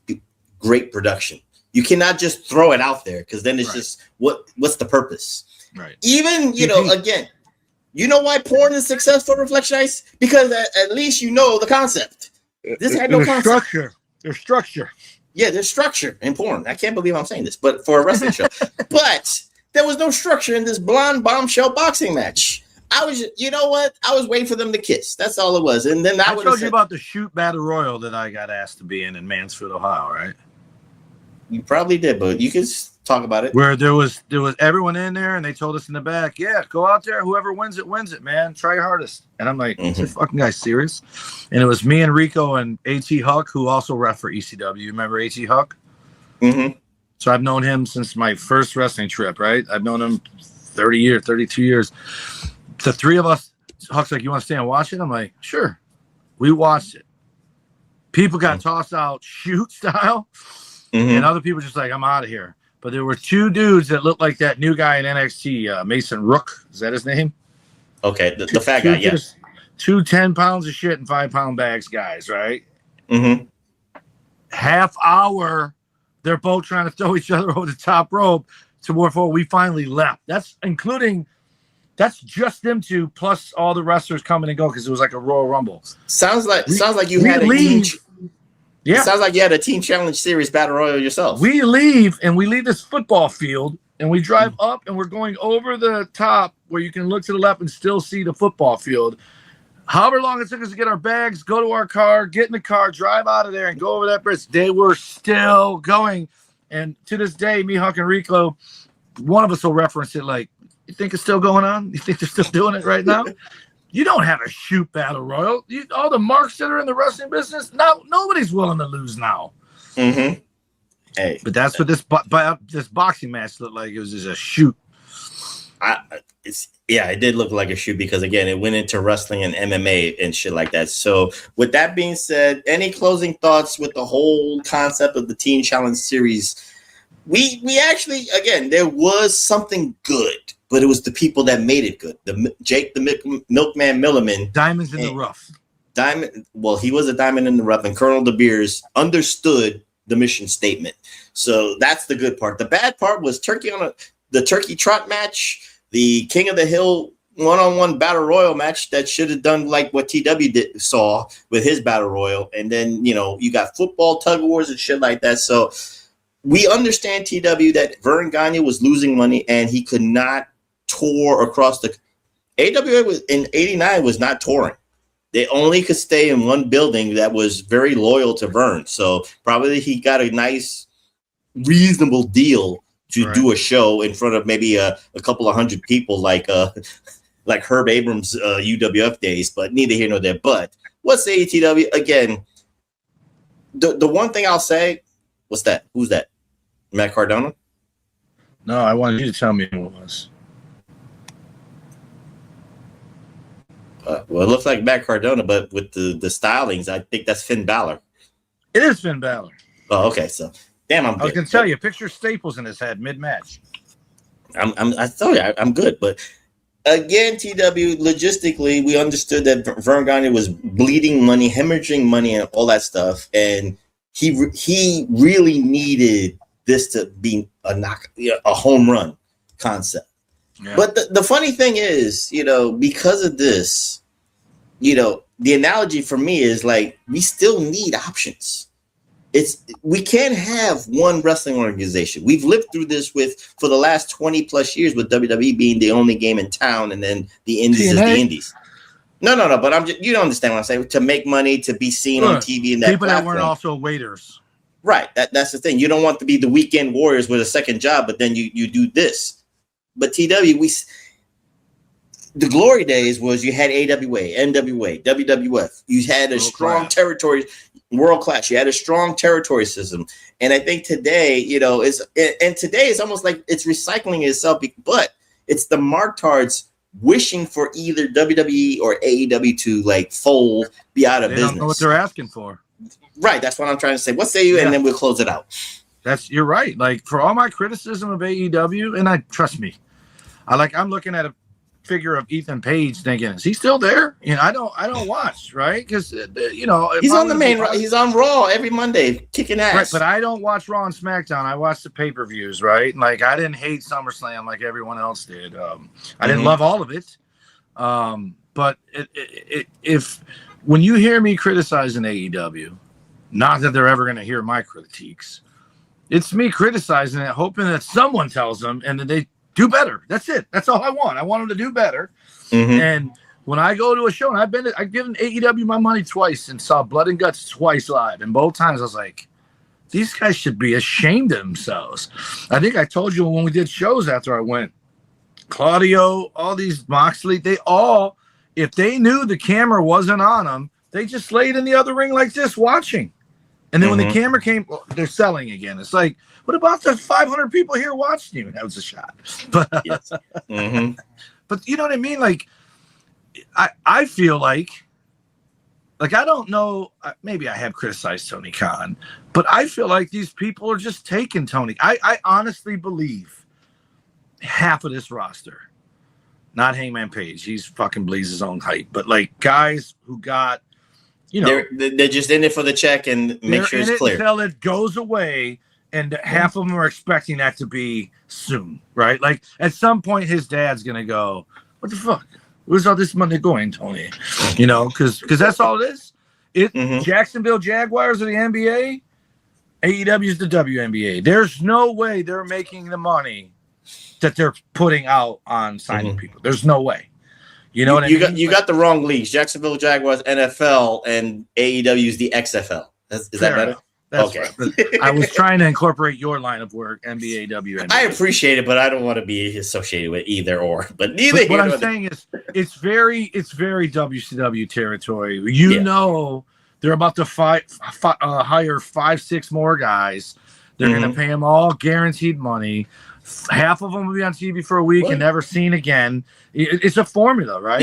great production. You cannot just throw it out there because then it's just what's the purpose? Right. Even, again, you know why porn is successful, Reflectionites? Because at least you know the concept. This had no concept. There's structure. Yeah, there's structure in porn. I can't believe I'm saying this, but for a wrestling show. But there was no structure in this Blonde Bombshell boxing match. I was, you know what? I was waiting for them to kiss. That's all it was. And then I told you about the shoot battle royal that I got asked to be in Mansfield, Ohio, right? You probably did, but you can talk about it. Where there was everyone in there, and they told us in the back, yeah, go out there. Whoever wins it, man. Try your hardest. And I'm like, is this fucking guy serious? And it was me and Rico and A.T. Huck, who also ref for ECW. You remember A.T. Huck? So I've known him since my first wrestling trip, right? I've known him 30 years, 32 years. The three of us, Huck's like, you want to stay and watch it? I'm like, sure. We watched it. People got tossed out shoot style, and other people just like, I'm out of here. But there were two dudes that looked like that new guy in NXT, Mason Rook. Is that his name? Okay, the fat guy, yes. 2 10 pounds of shit and 5-pound bags guys, right? Half hour, they're both trying to throw each other over the top rope to before we finally left. That's just them two plus all the wrestlers coming and go because it was like a Royal Rumble. Sounds like you had a team. Yeah, sounds like you had a Team Challenge Series Battle Royal yourself. We leave this football field and we drive up and we're going over the top where you can look to the left and still see the football field. However long it took us to get our bags, go to our car, get in the car, drive out of there, and go over that bridge, they were still going. And to this day, me, Huck, and Rico, one of us will reference it like, you think it's still going on? You think they're still doing it right now? You don't have a shoot battle royal. All the marks that are in the wrestling business, nobody's willing to lose now. Hey, but that's what this boxing match looked like. It was just a shoot. It did look like a shoot because again, it went into wrestling and MMA and shit like that. So, with that being said, any closing thoughts with the whole concept of the Team Challenge Series? We actually, again, there was something good. But it was the people that made it good. Jake the Milkman Milliman. Diamonds in the rough. Well, he was a diamond in the rough, and Colonel De Beers understood the mission statement. So that's the good part. The bad part was the Turkey Trot match, the King of the Hill one-on-one Battle Royal match that should have done like what TW saw with his Battle Royal. And then, you got football tug wars and shit like that. So we understand TW that Vern Gagne was losing money and he could not tour across the AWA was in '89 was not touring. They only could stay in one building that was very loyal to Vern. So probably he got a nice, reasonable deal to do a show in front of maybe a couple of hundred people, like Herb Abrams' UWF days. But neither here nor there. But what's AETW again? The one thing I'll say, what's that? Who's that? Matt Cardona? No, I wanted you to tell me who it was. Well, it looks like Matt Cardona, but with the stylings, I think that's Finn Balor. It is Finn Balor. Oh, okay. So, damn, I was going to tell you, picture staples in his head mid-match. I told you, I'm good. But again, TW, logistically, we understood that Vern Gagne was bleeding money, hemorrhaging money, and all that stuff. And he really needed this to be a home run concept. Yeah. But the funny thing is, because of this, the analogy for me is like we still need options. We can't have one wrestling organization. We've lived through this for the last 20 plus years with WWE being the only game in town, and then the indies is the indies. No. But you don't understand what I'm saying. To make money, to be seen on TV, and that people platform. That weren't also waiters. Right. That's the thing. You don't want to be the weekend warriors with a second job, but then you do this. But TW, the glory days was you had AWA, NWA, WWF. You had a strong territory, world class. You had a strong territory system. And I think today, today it's almost like it's recycling itself, but it's the marktards wishing for either WWE or AEW to like fold, be out of business. They don't know what they're asking for. Right. That's what I'm trying to say. What say you? Yeah. And then we'll close it out. You're right. Like for all my criticism of AEW, and trust me, I'm looking at a figure of Ethan Page thinking, is he still there? I don't watch, right? Because he's on the main. He's on Raw every Monday, kicking ass. Right, but I don't watch Raw and SmackDown. I watch the pay-per-views, right? Like I didn't hate SummerSlam like everyone else did. I didn't love all of it, but if when you hear me criticizing AEW, not that they're ever going to hear my critiques. It's me criticizing it, hoping that someone tells them and that they do better. That's it. That's all I want. I want them to do better. And when I go to a show, and I've given AEW my money twice and saw Blood and Guts twice live, and both times I was like, these guys should be ashamed of themselves. I think I told you when we did shows after I went, Claudio, all these Moxley, they all, if they knew the camera wasn't on them, they just laid in the other ring like this watching. And then when the camera came, well, they're selling again. It's like, what about the 500 people here watching you? And that was a shot. But, but you know what I mean? Like, I feel like I don't know, maybe I have criticized Tony Khan, but I feel like these people are just taking Tony. I honestly believe half of this roster, not Hangman Page, he's fucking believes his own hype, but like guys who got, you know, they're just in it for the check and make sure it's clear until it goes away, and half of them are expecting that to be soon, right? Like at some point, his dad's gonna go, "What the fuck? Where's all this money going, Tony?" You know, because that's all it is. Jacksonville Jaguars are the NBA, AEW is the WNBA. There's no way they're making the money that they're putting out on signing people. There's no way. You know what I mean? You got the wrong leagues. Jacksonville Jaguars, NFL, and AEW is the XFL. Is that better? That's okay. Right. I was trying to incorporate your line of work, NBA, WNBA. I appreciate it, but I don't want to be associated with either or. But neither. What I'm saying is, it's very WCW territory. You know, they're about to hire 5-6 more guys. They're going to pay them all guaranteed money. Half of them will be on TV for a week and never seen again. It's a formula, right?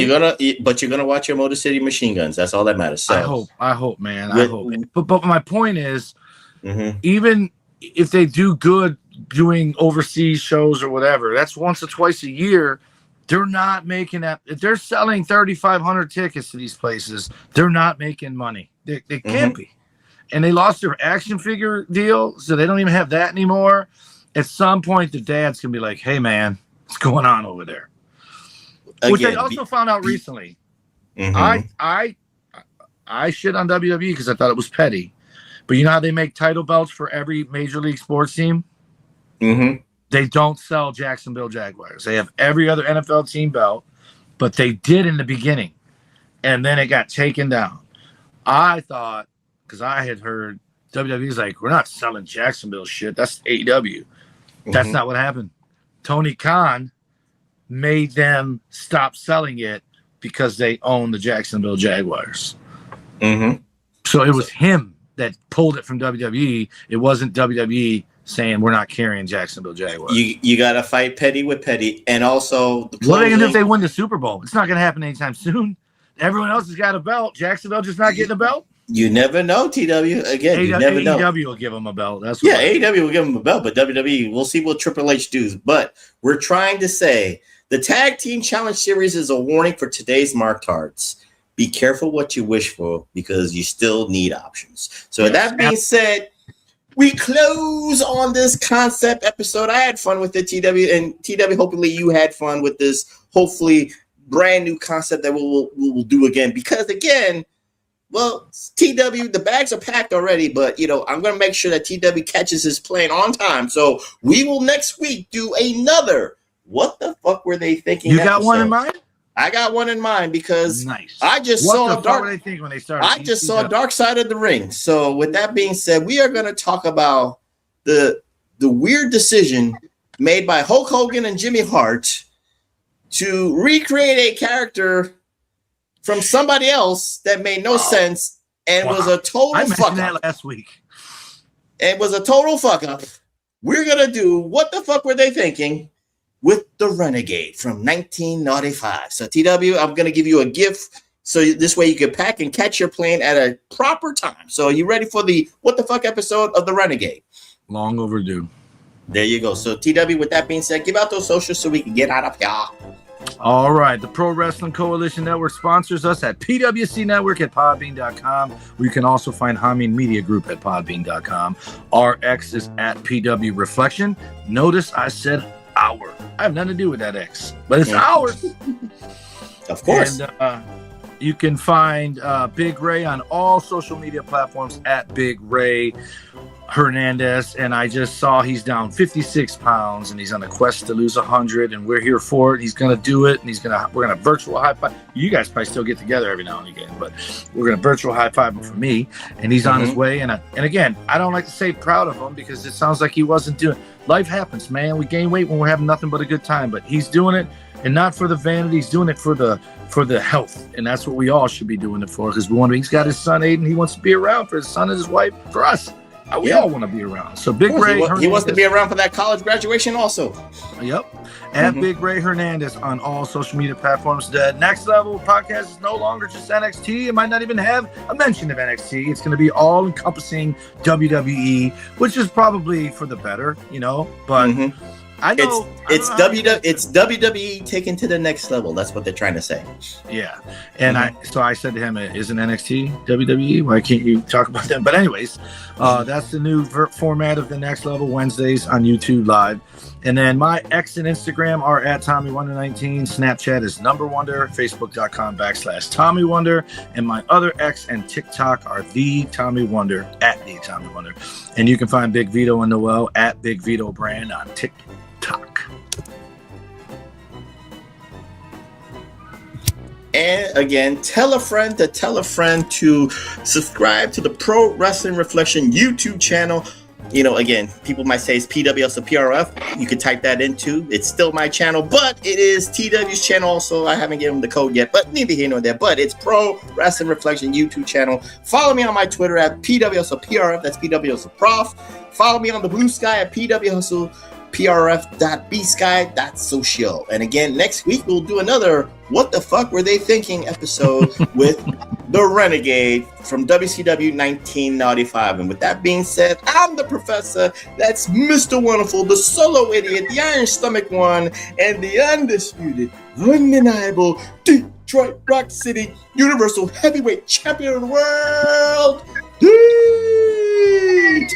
But you're gonna watch your Motor City Machine Guns. That's all that matters. So. I hope, man. I hope. But my point is, even if they do good doing overseas shows or whatever, that's once or twice a year. They're not making that. If they're selling 3,500 tickets to these places, they're not making money. They can't be. And they lost their action figure deal, so they don't even have that anymore. At some point, the dads can be like, "Hey, man, what's going on over there?" Again, which I also found out recently. I shit on WWE because I thought it was petty. But you know how they make title belts for every major league sports team? They don't sell Jacksonville Jaguars. They have every other NFL team belt, but they did in the beginning. And then it got taken down. I thought, because I had heard WWE's like, we're not selling Jacksonville shit. That's AEW. That's not what happened. Tony Khan made them stop selling it because they own the Jacksonville Jaguars. So it was him that pulled it from WWE. It wasn't WWE saying we're not carrying Jacksonville Jaguars. You got to fight petty with petty. And also, what are they going to do if they win the Super Bowl? It's not going to happen anytime soon. Everyone else has got a belt. Jacksonville just not getting a belt? You never know, TW. Again, you never know. AEW will give them a belt. That's AEW will give them a belt, but WWE, we'll see what Triple H does. But we're trying to say the Tag Team Challenge Series is a warning for today's marktards. Be careful what you wish for because you still need options. So with that being said, we close on this concept episode. I had fun with it, TW, and TW, hopefully you had fun with this. Hopefully, brand new concept that we'll do again because again. Well, TW, the bags are packed already, but, you know, I'm going to make sure that TW catches his plane on time. So we will next week do another What the Fuck Were They Thinking? You got one in mind? I got one in mind because I just saw Dark Side of the Ring. So with that being said, we are going to talk about the weird decision made by Hulk Hogan and Jimmy Hart to recreate a character from somebody else that made no sense and was a total fuck up. That last week. It was a total fuck up. We're going to do What the Fuck Were They Thinking with the Renegade from 1995. So TW, I'm going to give you a gift so this way you can pack and catch your plane at a proper time. So are you ready for the What the Fuck episode of the Renegade? Long overdue. There you go. So TW, with that being said, give out those socials so we can get out of here. All right. The Pro Wrestling Coalition Network sponsors us at PWC Network at podbean.com, where you can also find HAMIN Media Group at podbean.com. Our X is at PW Reflection. Notice I said our. I have nothing to do with that X, but it's ours. Of course. And you can find Big Ray on all social media platforms at Big Ray. Hernandez, and I just saw he's down 56 pounds and he's on a quest to lose 100, and we're here for it. He's gonna do it, and we're gonna virtual high five. You guys probably still get together every now and again, but we're gonna virtual high five him for me, and he's on his way. And again, I don't like to say proud of him because it sounds like he wasn't doing. Life happens, man. We gain weight when we're having nothing but a good time, but he's doing it, and not for the vanity. He's doing it for the health, and that's what we all should be doing it for, because he's got his son Aiden. He wants to be around for his son and his wife, for us. We all want to be around. So Big Ray Hernandez, he wants to be around for that college graduation also. Yep. At Big Ray Hernandez on all social media platforms. The Next Level podcast is no longer just NXT. It might not even have a mention of NXT. It's going to be all encompassing WWE, which is probably for the better, but I know it's WWE taken to the next level. That's what they're trying to say. Yeah, and I said to him, "Isn't NXT WWE? Why can't you talk about them?" But anyways, that's the new format of the Next Level Wednesdays on YouTube Live. And then my X and Instagram are at TommyWonder19. Snapchat is #Wonder. Facebook.com/Tommy Wonder. And my other X and TikTok are the Tommy Wonder at the Tommy Wonder. And you can find Big Vito and Noel at Big Vito Brand on TikTok. And again, tell a friend to subscribe to the Pro Wrasslin Reflection YouTube channel. Again, people might say it's PWS or PRF. You could type that in too. It's still my channel, but it is TW's channel also. I haven't given them the code yet, but neither here nor there. But it's Pro Wrasslin Reflection YouTube channel. Follow me on my Twitter at PWS or PRF. That's PWS or Prof. Follow me on the Blue Sky at PWS PRF.bsky.social. And again, next week we'll do another What the Fuck Were They Thinking episode with the Renegade from WCW 1995. And with that being said, I'm the Professor. That's Mr. Wonderful, the Solo Idiot, the Iron Stomach One, and the undisputed, undeniable Detroit Rock City Universal Heavyweight Champion of the World,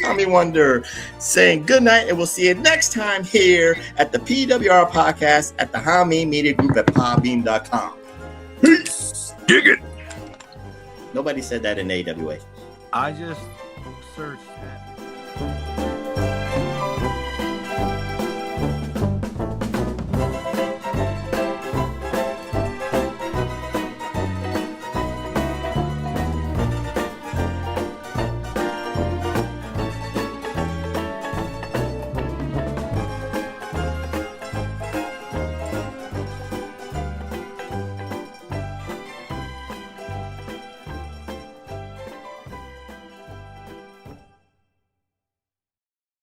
Tommy Wonder, saying good night, and we'll see you next time here at the PWR podcast at the HAMIN Media Group at podbean.com. Peace. Dig it. Nobody said that in AWA. I just searched that.